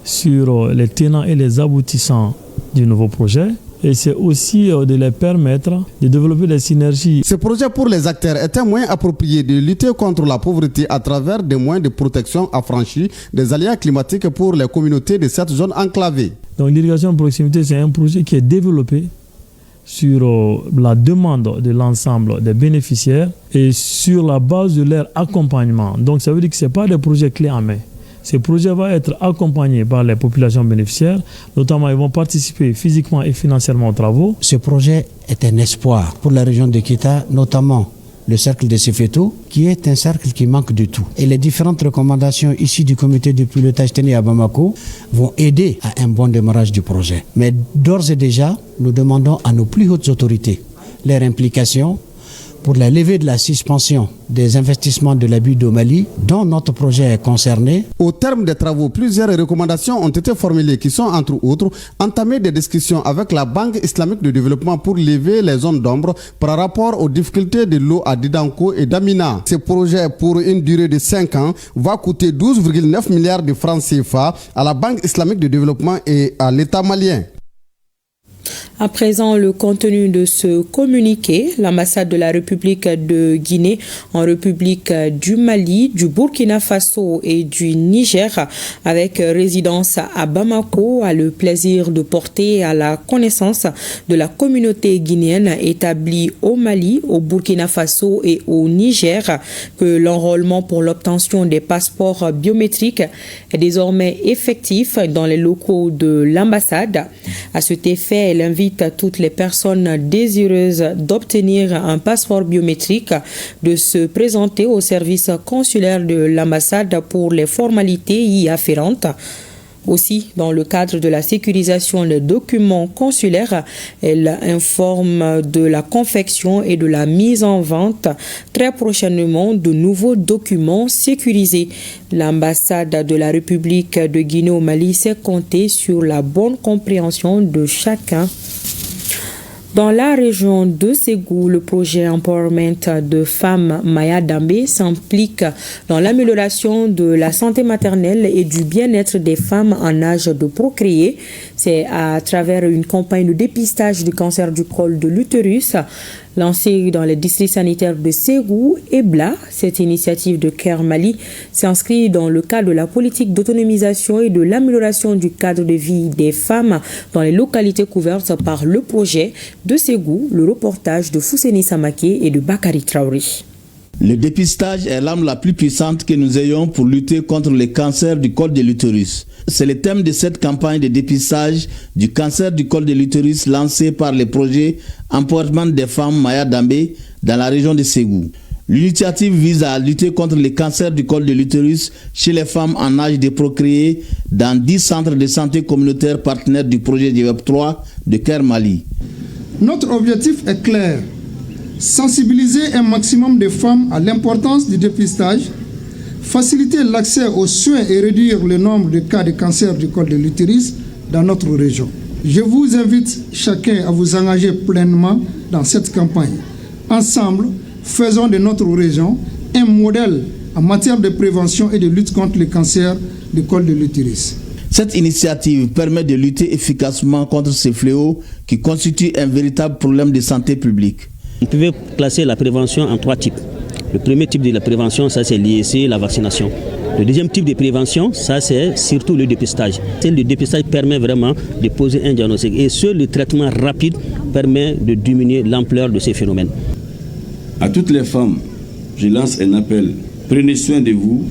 sur les tenants et les aboutissants du nouveau projet. Et c'est aussi de les permettre de développer des synergies. Ce projet pour les acteurs est un moyen approprié de lutter contre la pauvreté à travers des moyens de protection affranchis des aléas climatiques pour les communautés de cette zone enclavée. Donc l'irrigation de proximité, c'est un projet qui est développé sur la demande de l'ensemble des bénéficiaires et sur la base de leur accompagnement. Donc ça veut dire que ce n'est pas des projets clés en main. Ce projet va être accompagné par les populations bénéficiaires, notamment ils vont participer physiquement et financièrement aux travaux. Ce projet est un espoir pour la région de Kita, notamment le cercle de Sefeto, qui est un cercle qui manque de tout. Et les différentes recommandations issues du comité de pilotage tenu à Bamako vont aider à un bon démarrage du projet. Mais d'ores et déjà, nous demandons à nos plus hautes autorités leur implication pour la levée de la suspension des investissements de l'abus au Mali, dont notre projet est concerné. Au terme des travaux, plusieurs recommandations ont été formulées qui sont, entre autres, entamer des discussions avec la Banque islamique de développement pour lever les zones d'ombre par rapport aux difficultés de l'eau à Didanko et Damina. Ce projet, pour une durée de 5 ans, va coûter 12,9 milliards de francs CFA à la Banque islamique de développement et à l'État malien. À présent, le contenu de ce communiqué, l'ambassade de la République de Guinée en République du Mali, du Burkina Faso et du Niger, avec résidence à Bamako, a le plaisir de porter à la connaissance de la communauté guinéenne établie au Mali, au Burkina Faso et au Niger que l'enrôlement pour l'obtention des passeports biométriques est désormais effectif dans les locaux de l'ambassade. À cet effet, elle invite à toutes les personnes désireuses d'obtenir un passeport biométrique de se présenter au service consulaire de l'ambassade pour les formalités y afférentes. Aussi, dans le cadre de la sécurisation des documents consulaires, elle informe de la confection et de la mise en vente très prochainement de nouveaux documents sécurisés. L'ambassade de la République de Guinée au Mali s'est comptée sur la bonne compréhension de chacun. Dans la région de Ségou, le projet Empowerment de femmes Maya Dambé s'implique dans l'amélioration de la santé maternelle et du bien-être des femmes en âge de procréer. C'est à travers une campagne de dépistage du cancer du col de l'utérus lancée dans les districts sanitaires de Ségou et Bla. Cette initiative de Care Mali s'inscrit dans le cadre de la politique d'autonomisation et de l'amélioration du cadre de vie des femmes dans les localités couvertes par le projet de Ségou, le reportage de Fousseni Samaké et de Bakari Traoré. Le dépistage est l'arme la plus puissante que nous ayons pour lutter contre le cancer du col de l'utérus. C'est le thème de cette campagne de dépistage du cancer du col de l'utérus lancée par le projet Empowerment des femmes Maya Dambé dans la région de Ségou. L'initiative vise à lutter contre le cancer du col de l'utérus chez les femmes en âge de procréer dans 10 centres de santé communautaires partenaires du projet GWEP 3 de Care Mali. Notre objectif est clair. Sensibiliser un maximum de femmes à l'importance du dépistage, faciliter l'accès aux soins et réduire le nombre de cas de cancer du col de l'utérus dans notre région. Je vous invite chacun à vous engager pleinement dans cette campagne. Ensemble, faisons de notre région un modèle en matière de prévention et de lutte contre le cancer du col de l'utérus. Cette initiative permet de lutter efficacement contre ces fléaux qui constituent un véritable problème de santé publique. On peut classer la prévention en 3 types. Le premier type de la prévention, ça c'est l'IEC, la vaccination. Le deuxième type de prévention, ça c'est surtout le dépistage. Le dépistage permet vraiment de poser un diagnostic et seul le traitement rapide permet de diminuer l'ampleur de ces phénomènes. À toutes les femmes, je lance un appel. Prenez soin de vous,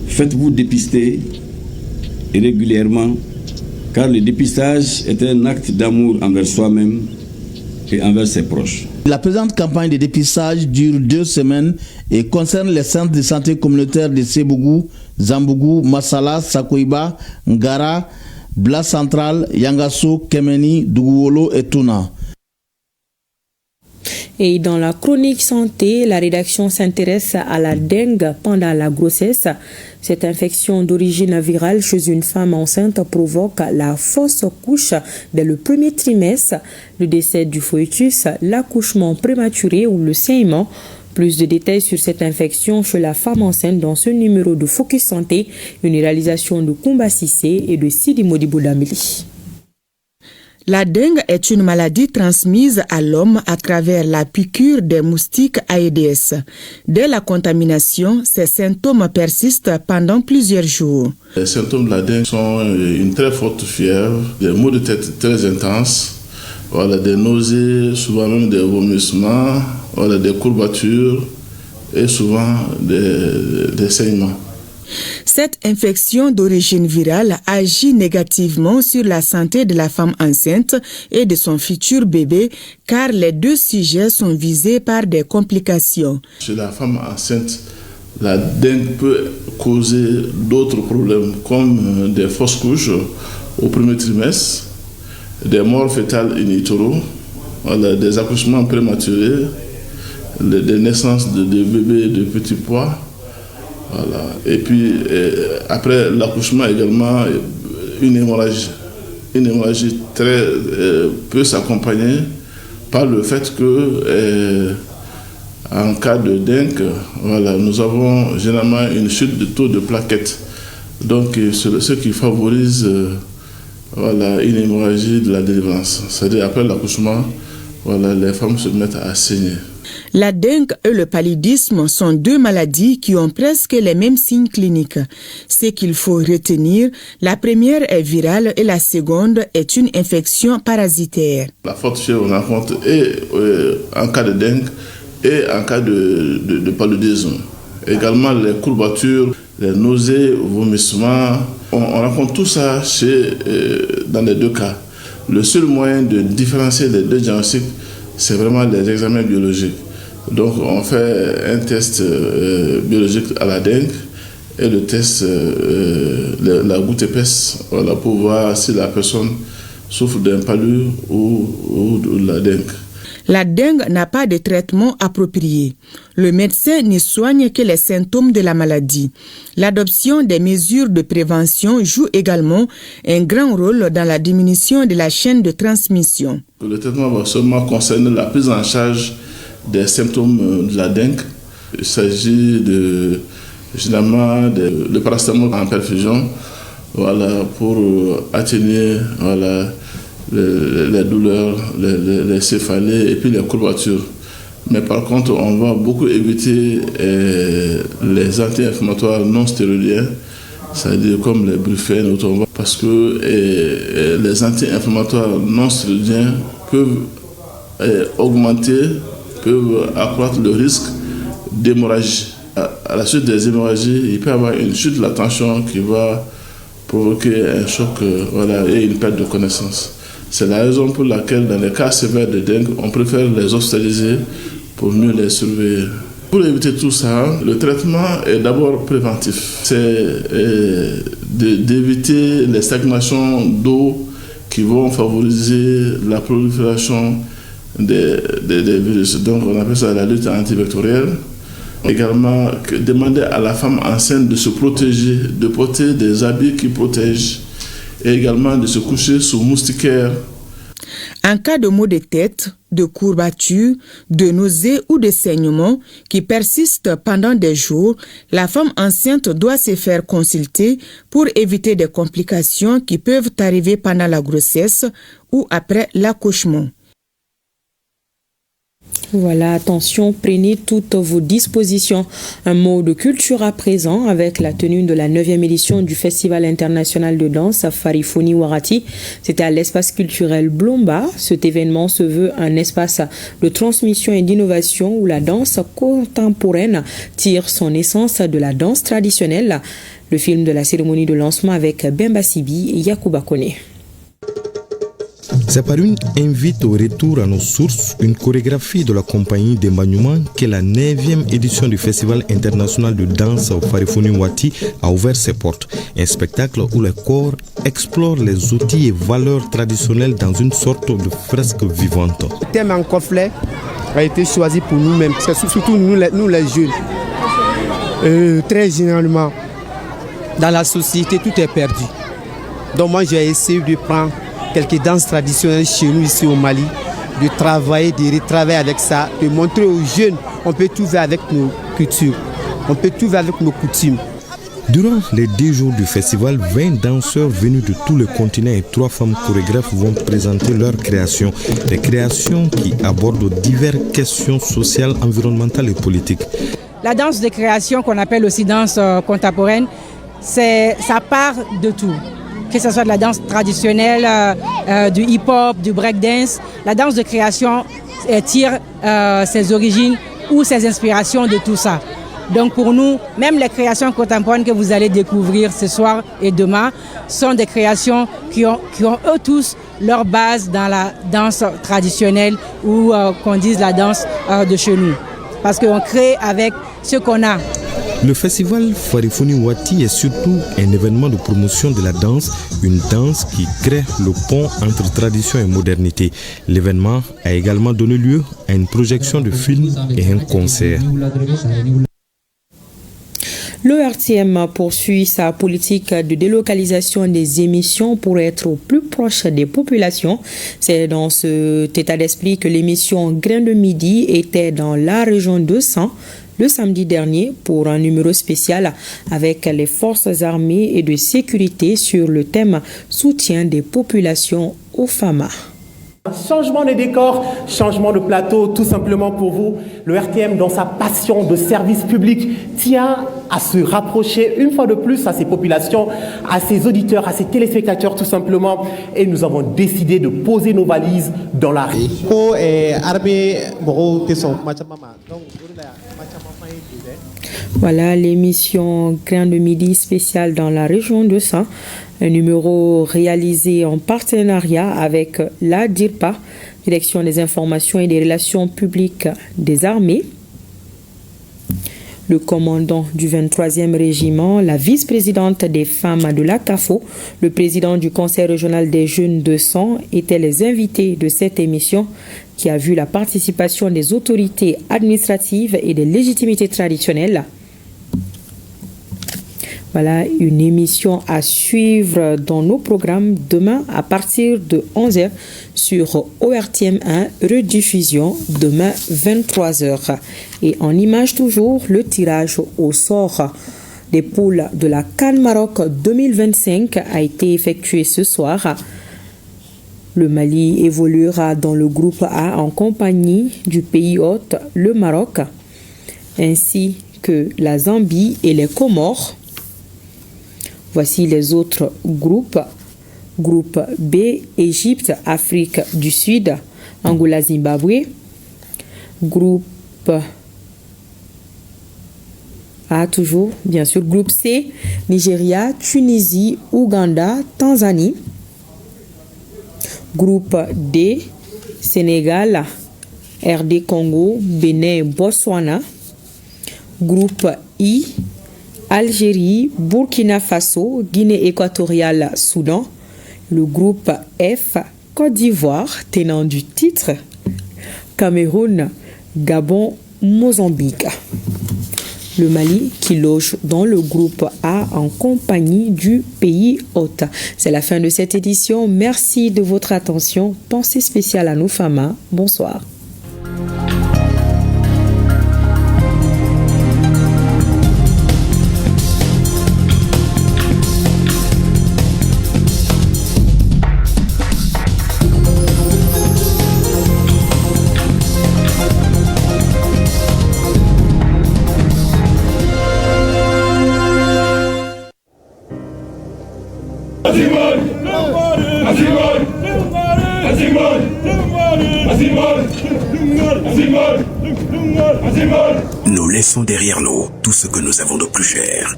faites-vous dépister régulièrement, car le dépistage est un acte d'amour envers soi-même et envers ses proches. La présente campagne de dépistage dure 2 semaines et concerne les centres de santé communautaires de Sébougou, Zambougou, Massala, Sakoiba, Ngara, Bla Central, Yangasso, Kemeni, Dougouolo et Touna. Et dans la chronique santé, la rédaction s'intéresse à la dengue pendant la grossesse. Cette infection d'origine virale chez une femme enceinte provoque la fausse couche dès le premier trimestre, le décès du fœtus, l'accouchement prématuré ou le saignement. Plus de détails sur cette infection chez la femme enceinte dans ce numéro de Focus Santé, une réalisation de Koumba Sissé et de Sidi Modibo Dameli. La dengue est une maladie transmise à l'homme à travers la piqûre des moustiques Aedes. Dès la contamination, ces symptômes persistent pendant plusieurs jours. Les symptômes de la dengue sont une très forte fièvre, des maux de tête très intenses, des nausées, souvent même des vomissements, des courbatures et souvent des saignements. Cette infection d'origine virale agit négativement sur la santé de la femme enceinte et de son futur bébé, car les 2 sujets sont visés par des complications. Chez la femme enceinte, la dengue peut causer d'autres problèmes comme des fausses couches au premier trimestre, des morts fœtales in utero, des accouchements prématurés, des naissances de bébés de petits poids. Et puis après l'accouchement également, une hémorragie. Une hémorragie peut s'accompagner par le fait que en cas de dengue, nous avons généralement une chute de taux de plaquettes. Donc c'est ce qui favorise une hémorragie de la délivrance. C'est-à-dire après l'accouchement, les femmes se mettent à saigner. La dengue et le paludisme sont 2 maladies qui ont presque les mêmes signes cliniques. Ce qu'il faut retenir, la première est virale et la seconde est une infection parasitaire. La forte fièvre, on rencontre et en cas de dengue et en cas de paludisme. Également les courbatures, les nausées, vomissements. On rencontre tout ça dans les 2 cas. Le seul moyen de différencier les 2 diagnostics, c'est vraiment les examens biologiques. Donc on fait un test biologique à la dengue et le test, la goutte épaisse, voilà, pour voir si la personne souffre d'un palu ou de la dengue. La dengue n'a pas de traitement approprié. Le médecin ne soigne que les symptômes de la maladie. L'adoption des mesures de prévention joue également un grand rôle dans la diminution de la chaîne de transmission. Le traitement va seulement concerner la prise en charge des symptômes de la dengue. Il s'agit généralement de paracétamol en perfusion, voilà, pour atténuer, voilà, les douleurs, les céphalées et puis les courbatures. Mais par contre, on va beaucoup éviter les anti-inflammatoires non stéroïdiens, c'est-à-dire comme les Brufen, parce que les anti-inflammatoires non stéroïdiens peuvent accroître le risque d'hémorragie. À la suite des hémorragies, il peut y avoir une chute de la tension qui va provoquer un choc, voilà, et une perte de connaissance. C'est la raison pour laquelle, dans les cas sévères de dengue, on préfère les hospitaliser pour mieux les surveiller. Pour éviter tout ça, le traitement est d'abord préventif. C'est d'éviter les stagnations d'eau qui vont favoriser la prolifération des virus. Donc on appelle ça la lutte antivectorielle. Également, demander à la femme enceinte de se protéger, de porter des habits qui protègent, et également de se coucher sous moustiquaire. En cas de maux de tête, de courbatures, de nausées ou de saignements qui persistent pendant des jours, la femme enceinte doit se faire consulter pour éviter des complications qui peuvent arriver pendant la grossesse ou après l'accouchement. Voilà, attention, prenez toutes vos dispositions. Un mot de culture à présent avec la tenue de la 9e édition du Festival international de danse Farifoni Warati. C'était à l'espace culturel Blomba. Cet événement se veut un espace de transmission et d'innovation où la danse contemporaine tire son essence de la danse traditionnelle. Le film de la cérémonie de lancement avec Bemba Sibi et Yacouba Kone. C'est par une invite au retour à nos sources, une chorégraphie de la compagnie d'Embagnement que la 9e édition du Festival international de danse au Farifoni Wati a ouvert ses portes. Un spectacle où les corps explorent les outils et valeurs traditionnelles dans une sorte de fresque vivante. Le thème en coffret a été choisi pour nous-mêmes, c'est surtout nous les jeunes. Très généralement, dans la société, tout est perdu. Donc moi, j'ai essayé de prendre quelques danses traditionnelles chez nous ici au Mali, de travailler, de retravailler avec ça, de montrer aux jeunes qu'on peut tout faire avec nos cultures, on peut tout faire avec nos coutumes. Durant les 10 jours du festival, 20 danseurs venus de tous les continents et 3 femmes chorégraphes vont présenter leurs créations. Des créations qui abordent diverses questions sociales, environnementales et politiques. La danse de création qu'on appelle aussi danse contemporaine, ça part de tout. Que ce soit de la danse traditionnelle, du hip-hop, du breakdance, la danse de création tire ses origines ou ses inspirations de tout ça. Donc pour nous, même les créations contemporaines que vous allez découvrir ce soir et demain sont des créations qui ont eux tous leur base dans la danse traditionnelle ou qu'on dise la danse de chez nous. Parce qu'on crée avec ce qu'on a. Le festival Farifoni Wati est surtout un événement de promotion de la danse, une danse qui crée le pont entre tradition et modernité. L'événement a également donné lieu à une projection de films et un concert. Le RTM poursuit sa politique de délocalisation des émissions pour être au plus proche des populations. C'est dans cet état d'esprit que l'émission Grain de Midi était dans la région de San le samedi dernier pour un numéro spécial avec les forces armées et de sécurité sur le thème soutien des populations aux FAMA. Changement de décor, changement de plateau, tout simplement pour vous. Le RTM, dans sa passion de service public, tient à se rapprocher une fois de plus à ses populations, à ses auditeurs, à ses téléspectateurs tout simplement. Et nous avons décidé de poser nos valises dans la rue. Voilà l'émission Grain de Midi spéciale dans la région de San. Un numéro réalisé en partenariat avec la DIRPA, Direction des informations et des relations publiques des armées. Le commandant du 23e régiment, la vice-présidente des femmes de la CAFO, le président du Conseil régional des jeunes de Sang étaient les invités de cette émission qui a vu la participation des autorités administratives et des légitimités traditionnelles. Voilà une émission à suivre dans nos programmes demain à partir de 11h sur ORTM1, rediffusion demain 23h. Et en image toujours, le tirage au sort des poules de la CAN Maroc 2025 a été effectué ce soir. Le Mali évoluera dans le groupe A en compagnie du pays hôte, le Maroc, ainsi que la Zambie et les Comores. Voici les autres groupes. Groupe B, Égypte, Afrique du Sud, Angola, Zimbabwe. Groupe A, toujours, bien sûr. Groupe C, Nigeria, Tunisie, Ouganda, Tanzanie. Groupe D, Sénégal, RD Congo, Bénin, Botswana. Groupe I, Algérie, Burkina Faso, Guinée équatoriale, Soudan. Le groupe F, Côte d'Ivoire, tenant du titre, Cameroun, Gabon, Mozambique. Le Mali qui loge dans le groupe A en compagnie du pays hôte. C'est la fin de cette édition. Merci de votre attention. Pensée spéciale à nos femmes. Bonsoir. Nous laissons derrière nous tout ce que nous avons de plus cher.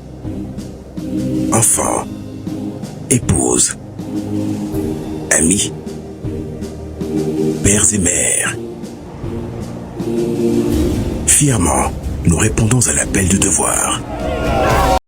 Enfants, épouses, amis, pères et mères. Fièrement, nous répondons à l'appel du devoir.